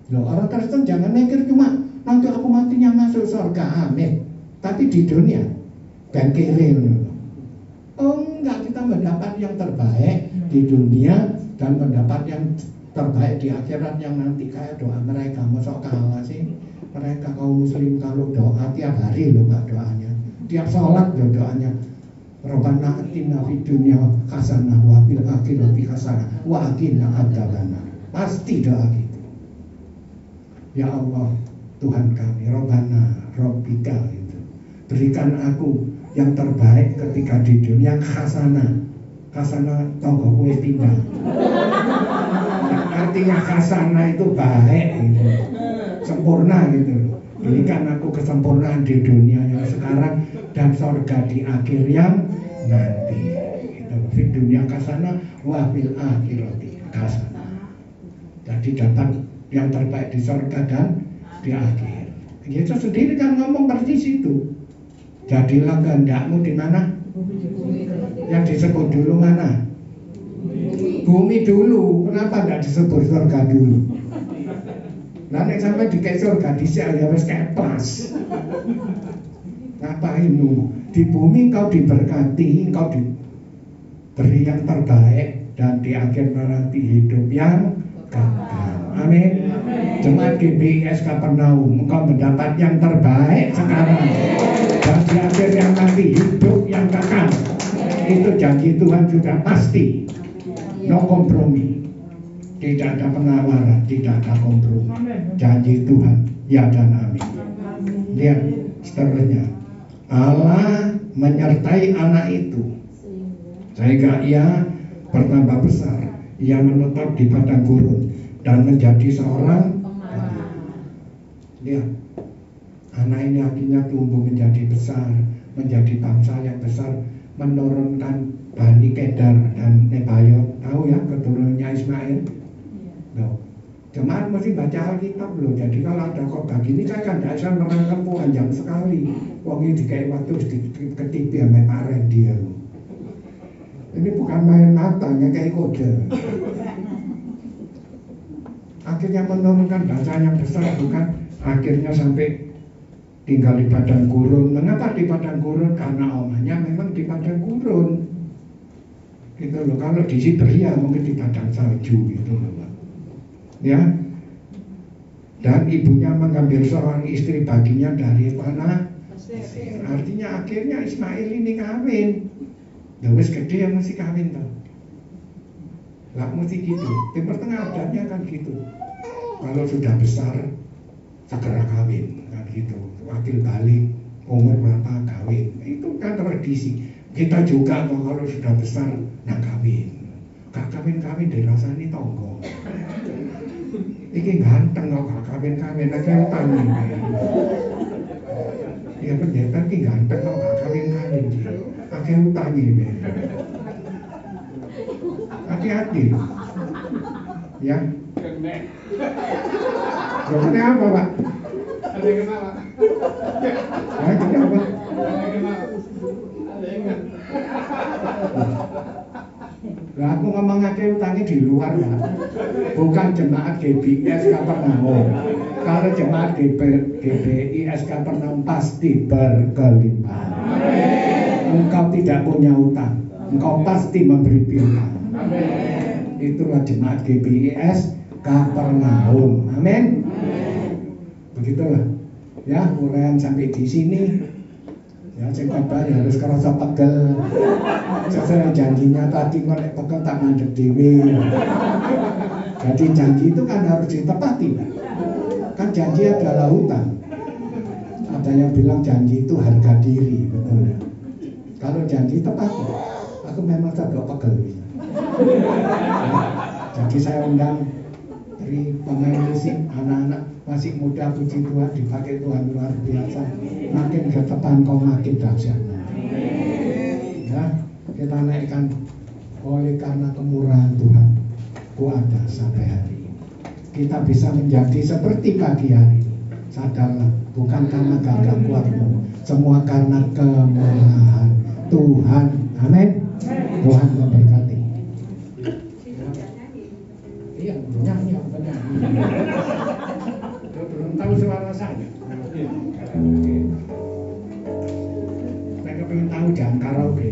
S3: Loh, orang Kristen jangan mikir cuma nanti aku matinya masuk surga, amin. Tapi di dunia kan kiri. Oh enggak, kita mendapat yang terbaik di dunia dan mendapat yang terbaik di akhirat yang nanti. Kayak doa mereka, masa kalah sih mereka kaum muslim kalau doa tiap hari loh Pak doanya, tiap sholat loh doanya, Rabbana atina fid dunya hasanah wa fil akhirati hasanah wa qina adzabannar. Pasti doa gitu. Ya Allah Tuhan kami, Rabbana Rabbika itu, berikan aku yang terbaik ketika di dunia, hasanah tonggo kue pindah. Artinya hasanah itu baik gitu, sempurna gitu. Berikan aku kesempurnaan di dunia yang sekarang dan surga di akhir yang nanti. Itu di dunia hasanah wa fil akhirati hasanah. Jadi dapat yang terbaik di surga dan di akhir. Yesus sendiri kan ngomong persis itu. Jadilah kehendakmu di mana? Yang disebut dulu mana? Bumi dulu, kenapa tidak disebut surga dulu? Nah, nek sampai dikasih surga dhisik ya wis keplas. Ngapain lu? Di bumi kau diberkati, kau diberi yang terbaik, dan di akhir nanti hidup yang kekal. Amin. Jemaat GBI Kapernaum, engkau mendapat yang terbaik sekarang, dan di akhir yang nanti hidup yang kekal. Itu janji Tuhan sudah pasti. No kompromi. Tidak ada penawaran, tidak ada kompromi. Janji Tuhan, ya dan amin. Lihat seterusnya. Allah menyertai anak itu sehingga ia bertambah besar. Ia menetap di padang gurun dan menjadi seorang pemanah. Lihat, anak ini akhirnya tumbuh menjadi besar, menjadi bangsa yang besar, menurunkan Bani Kedar dan Nebayot. Tahu ya, keturunannya Ismail. Loh, jemaat mesti baca Alkitab loh. Jadi kalau ada khotbah gini saya kan tidak bisa merangkap panjang sekali. Wong ini dikai waktu ketipi sama Pak Randy ya. Ini bukan main matanya kayak kode. Akhirnya menurunkan bangsa yang besar, bukan akhirnya sampai tinggal di padang gurun. Mengapa di padang gurun? Karena omanya memang di padang gurun. Gitu loh. Kalau di Siberia mungkin di padang salju gitu loh. Ya. Dan ibunya mengambil seorang istri baginya dari tanah. Artinya akhirnya Ismail ini kawin. Ya wis gede yang mesti kawin toh. Lah mesti gitu. Timur Tengah adatnya kan gitu. Kalau sudah besar segera kawin kan gitu. Wakil balik umur berapa kawin. Itu kan tradisi. Kita juga kalau sudah besar nah kawin. Gak kawin-kawin dirasani tonggo. Iki ganteng kok gak kawin-kawin akeh utang. Ya pendeta iki ganteng kok gak kawin-kawin. Akeh utang iki. Hati-hati. Ya. Kene apa, Pak?
S5: Ada yang kenal, Pak?
S3: Kene apa?
S5: Ada yang kenal. Ada yang ingat.
S3: Lah aku ngomongake utangnya di luar ya. Bukan jemaat GBI Kapernaum. Kalau jemaat GBI Kapernaum pasti berkelimpahan. Engkau tidak punya utang, engkau pasti memberi piutang. Itulah jemaat GBI Kapernaum. Amin. Begitulah. Ya, uraian sampai di sini. Ya, sing kabar harus kerasa pegel. Sesuai janjinya tadi kok nek pegel tak mandek dhewe. Jadi janji itu kan harus ditepati. Kan janji adalah hutang. Ada yang bilang janji itu harga diri, betul ya? Kalau janji tepati, aku memang agak pegel. Jadi saya undang dari pemain musik, anak-anak masih muda, puji Tuhan, dipakai Tuhan luar biasa. Makin ke depan kau makin dahsyat. Ya, kita naikkan oleh karena kemurahan Tuhan, ku ada sampai hari ini. Kita bisa menjadi seperti pagi hari. Sadarlah, bukan karena gagah kuatmu, semua karena kemurahan Tuhan. Amin. Tuhan memberkati. Iya, nyanyi. Belum tahu suara saya. Saya pengen tahu jangan karaoke.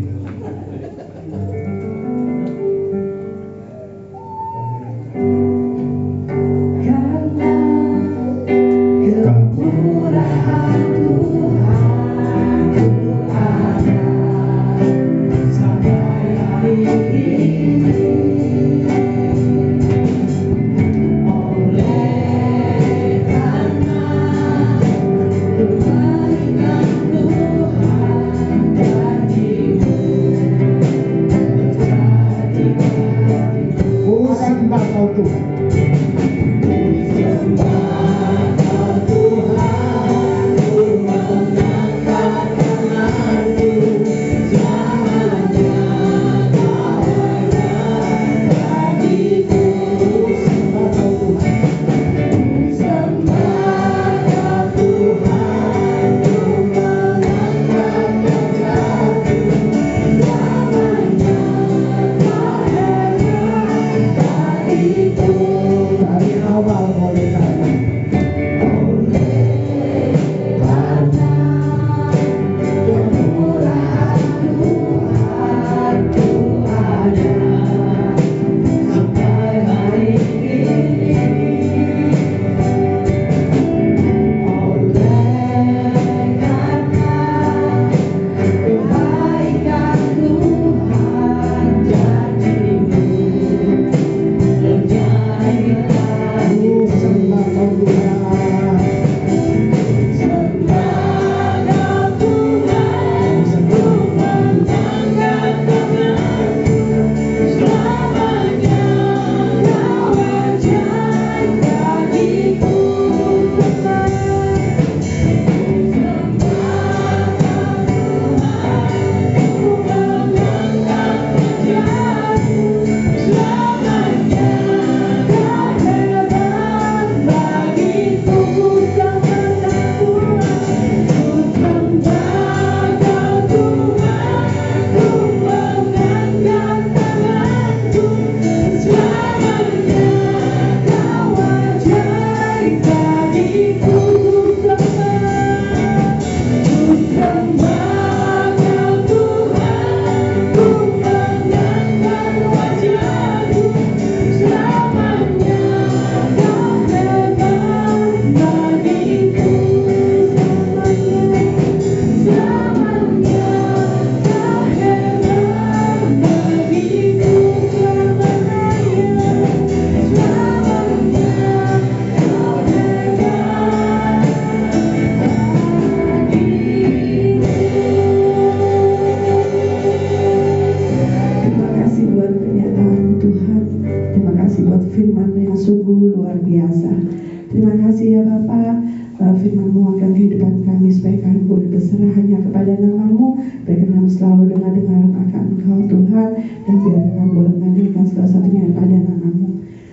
S2: kasih ya Bapak, firman-Mu akan kehidupan kami supaya kami boleh berserah hanya kepada nama-Mu, biarkan kami selalu dengar akan Engkau Tuhan, dan biarkan kami boleh mengandalkan segala satunya pada nama-Mu.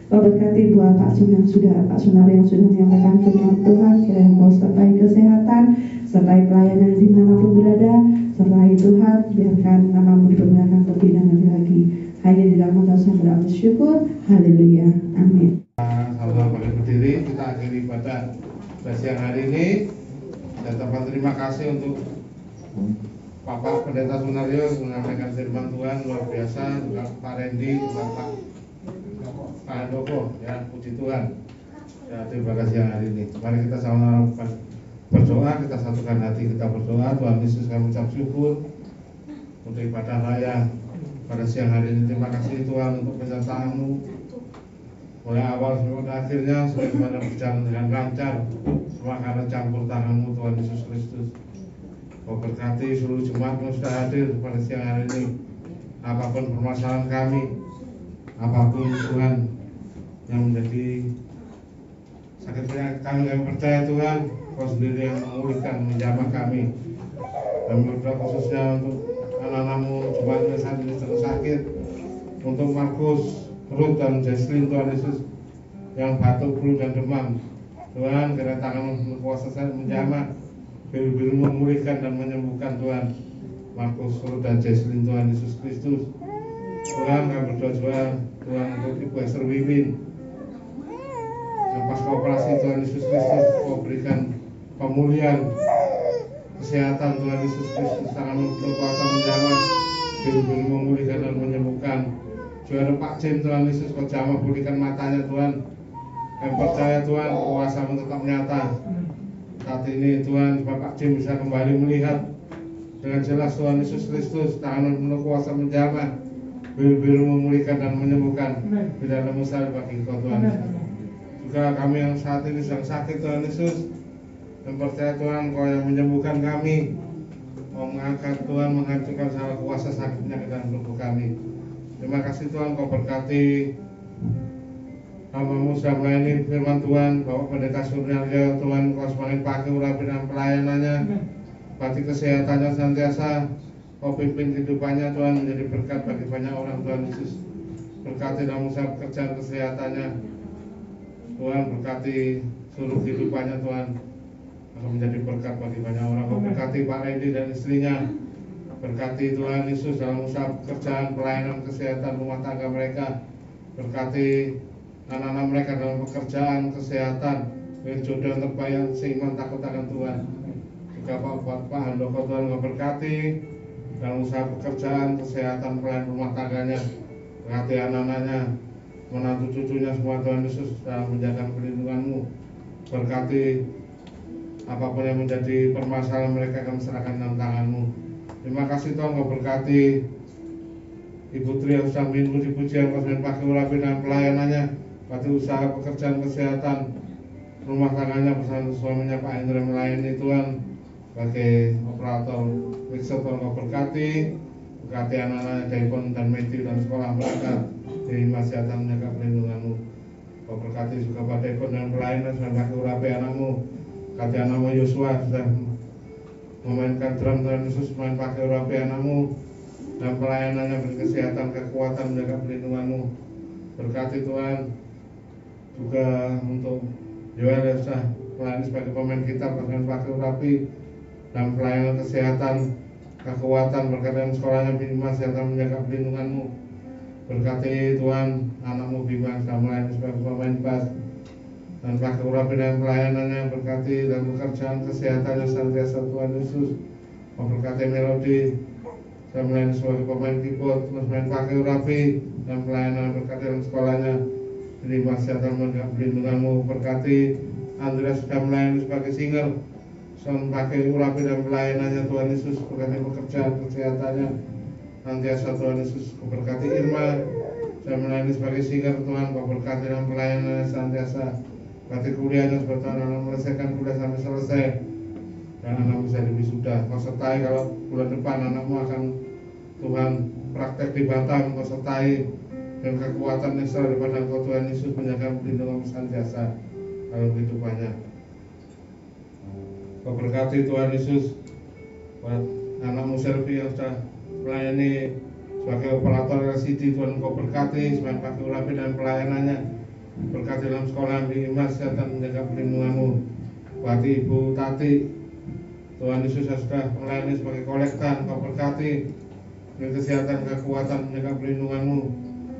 S2: Kau berkati buat Pak Sunario yang sudah menyampaikan firman Tuhan, kiranya Kau sertai kesehatan, sertai pelayanan dimanapun berada, sertai Tuhan, biarkan nama-Mu dipermuliakan lebih dan lebih lagi. Hanya di dalam nama Tuhan berdoa bersyukur, haleluya, amin.
S5: Sama-sama boleh berdiri, kita akhiri pada siang hari ini. Dan ucapan terima kasih untuk Bapak Pendeta Sunario menyampaikan firman Tuhan luar biasa, juga Pak Randy, juga Pak Handoko, ya puji Tuhan. Ya terima kasih yang hari ini. Mari kita sama-sama berdoa, kita satukan hati, kita berdoa. Tuhan Yesus, kami ucap syukur untuk ibadah raya pada siang hari ini. Terima kasih Tuhan untuk penyertaan-Mu mulai awal sampai akhirnya, sebagaimana berjalan dengan lancar, semua karena campur tangan-Mu Tuhan Yesus Kristus. Kau berkati seluruh jemaat yang sudah hadir pada siang hari ini. Apapun permasalahan kami, apapun Tuhan yang menjadi sakit penyakit kami percaya Tuhan, Kau sendiri yang memulihkan, menjamah kami. Kami berdoa khususnya untuk anak-anak-Mu jemaat yang saat ini sedang sakit, untuk Markus, Ruth dan Jesslyn Tuhan Yesus yang batuk, flu dan demam. Tuhan, kiranya tangan kuasa saya menjamah, biru-biru memulihkan dan menyembuhkan Tuhan Markus, Ruth dan Jesslyn Tuhan Yesus Kristus. Tuhan, kami berdoa Tuhan untuk Ibu Esther Wiwin yang pasca operasi Tuhan Yesus Kristus, Kau berikan pemulihan, kesehatan Tuhan Yesus Kristus, tangan berkuasa menjamah, biru-biru memulihkan dan menyembuhkan. Juara Pak Jim Tuhan Yesus, Kau jamah pulihkan matanya Tuhan. Kami percaya Tuhan, kuasa-Mu tetap nyata. Saat ini Tuhan, Bapak Jim bisa kembali melihat dengan jelas Tuhan Yesus Kristus, tangan penuh kuasa menjamah, biru-biru memulihkan dan menyembuhkan. Tidak ada mustahil bagi Kau Tuhan. Juga kami yang saat ini sedang sakit Tuhan Yesus, kami percaya Tuhan, Kau yang menyembuhkan kami. Kau mengangkat Tuhan, menghancurkan segala kuasa sakitnya ke dalam tubuh kami. Terima kasih Tuhan, Kau berkati hamba-Mu sudah melayani firman Tuhan. Bapak Pendeta Sunario Tuhan, Kau semakin pakai urapi dan pelayanannya, bagi kesehatannya senantiasa Kau pimpin kehidupannya Tuhan, menjadi berkat bagi banyak orang Tuhan Yesus. Berkati dalam usaha pekerjaan kesehatannya Tuhan, berkati seluruh kehidupannya Tuhan, akan menjadi berkat bagi banyak orang. Kau berkati Pak Randy dan istrinya, berkati Tuhan Yesus dalam usaha pekerjaan, pelayanan kesehatan rumah tangga mereka. Berkati anak-anak mereka dalam pekerjaan, kesehatan, dengan jodoh yang terbaik, seiman takut akan Tuhan. Juga Pak Handoko Tuhan, Kau berkati dalam usaha pekerjaan, kesehatan, pelayanan rumah tangganya. Berkati anak-anaknya, menantu cucunya semua Tuhan Yesus, dalam menjaga perlindungan-Mu. Berkati apapun yang menjadi permasalahan mereka, kami serahkan dalam tangan-Mu. Terima kasih Tuhan, Kau berkati Ibu Tri yang sedang mengikuti pujian, Kau semakin pakai urapi dan pelayanannya, berkati usaha pekerjaan kesehatan rumah tangganya bersama suaminya Pak Hendra melayani Tuhan sebagai operator mixer. Tuhan, Kau berkati anak-anak Daipon dan Matthew dan sekolah mereka, di kesehatan menjaga perlindungan-Mu. Kau berkati juga Pak Daipon dan pelayanan semakin pakai urapi anak-Mu, berkati anak-Mu Yosua sudah memainkan drum Tuhan Yesus, main pakai urapi anak-Mu dan pelayanannya, beri kesehatan, kekuatan, menjaga perlindungan-Mu. Berkati Tuhan juga untuk Joel yang sudah melayani sebagai pemain gitar, dengan pakai urapi dan pelayanan kesehatan, kekuatan, berkati sekolahnya Bima, kesehatan, menjaga perlindungan-Mu. Berkati Tuhan anak-Mu Bima yang sudah melayani sebagai pemain bass dan pakai urapi dan pelayanannya, berkati dan pekerjaan kesehatannya senantiasa Tuhan Yesus. Memberkati Melodi dan melayani sebagai pemain keyboard, terus main pakai urapi dan pelayanan, berkati dalam sekolahnya, terima kesehatan menjaga perlindungan-Mu. Berkati Andreas sudah melayani sebagai singer, son pakai urapi dan pelayanannya Tuhan Yesus. Berkati pekerjaan kesehatannya senantiasa Tuhan Yesus. Berkati Irma sudah melayani sebagai singer Tuhan, Kau berkati dalam pelayanannya senantiasa. Berkati kuliahnya seperti anak menyelesaikan kuliah sampai selesai dan anak bisa wisuda. Kau sertai kalau bulan depan anakmu akan Tuhan praktek di Batam, Kau sertai dan kekuatan yang selalu daripada Kau Tuhan Yesus, menjaga perlindungan senantiasa. dalam kehidupannya. Kau berkati Tuhan Yesus buat anakmu Selvi yang sudah melayani sebagai operator LCD. Tuhan Kau berkati sebagai pakai urapi dan pelayanannya. Berkati dalam sekolah di Imas dan menjaga perlindunganmu. Buat Ibu Tati, Tuhan Yesus yang sudah melayani sebagai kolektan. Kau berkati dengan kesehatan, kekuatan, menjaga perlindunganmu.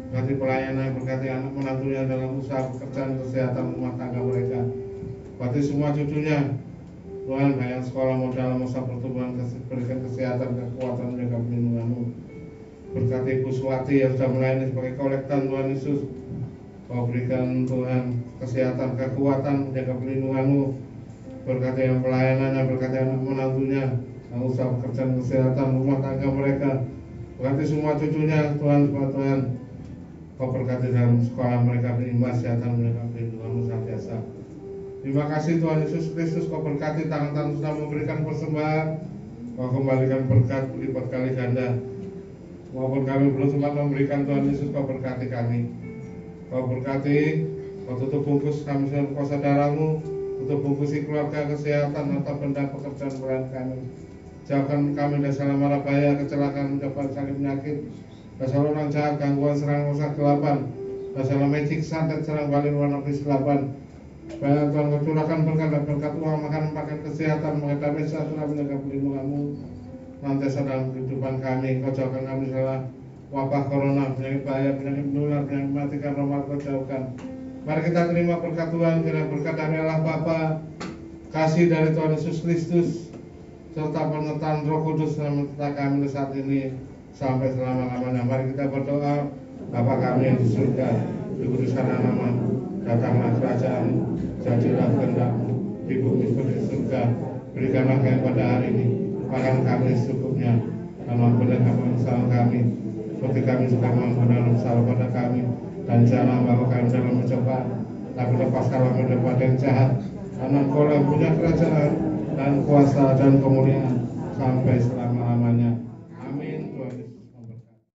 S5: Berkati pelayanan, berkati anak menantunya dalam usaha pekerjaan, kesehatan rumah tangga mereka. Berkati semua cucunya. Tuhan, baik yang sekolah mau dalam masa pertumbuhan, berikan kesehatan, kekuatan, menjaga perlindunganmu. Berkati Ibu Suwati yang sudah melayani sebagai kolektan, Tuhan Yesus. Kau berikan Tuhan kesehatan, kekuatan, menjaga perlindunganmu. Berkati yang pelayanannya, berkati anak menantunya, yang usaha pekerjaan, kesehatan, rumah tangga mereka. Berkati semua cucunya, Tuhan, Tuhan. Kau berkati dalam sekolah mereka, beri kesehatan, menjaga perlindunganmu senantiasa. Terima kasih Tuhan Yesus Kristus, Kau berkati tangan-tangan sudah memberikan persembahan. Kau kembalikan berkat berlipat kali ganda. Walaupun kami belum sempat memberikan, Tuhan Yesus, Kau berkati kami. Kau berkati, Kau tutup bungkus kami dengan kuasa darah-Mu, tutup bungkusi keluarga, kesehatan, atau benda pekerjaan pelayan kami. Jauhkan kami dari segala mara bahaya, kecelakaan, mendapat sakit penyakit, dasar orang jahat, gangguan, serang, rusak, gelapan, dasar magic, santet, serang, balik, warna kegelapan. Supaya Tuhan Kau curahkan berkat uang, makan, pakaian, kesehatan, menghadapi sejahtera, menjaga perlindungan-Mu nanti dalam kehidupan kami. Kau jauhkan kami salah wabah corona, penyakit bahaya, penyakit menular, penyakit mematikan, roh Kau jauhkan. Mari kita terima berkat Tuhan, kiranya berkat dari Allah Bapa, kasih dari Tuhan Yesus Kristus, serta penyertaan Roh Kudus dalam kita kami saat ini sampai selama-lamanya. Mari kita berdoa. Bapa kami yang di surga, dikuduskanlah nama-Mu, datanglah kerajaan-Mu, jadilah kehendak-Mu di bumi seperti di surga. Berikanlah kami pada hari ini makan kami secukupnya, dan ampunilah kesalahan kami seperti kami juga mengampuni dalam salah pada kami, dan jangan bawa kami dalam pencobaan, tapi lepaskanlah kami daripada yang jahat. Karena Engkau yang punya kerajaan dan kuasa dan kemuliaan sampai selama-lamanya.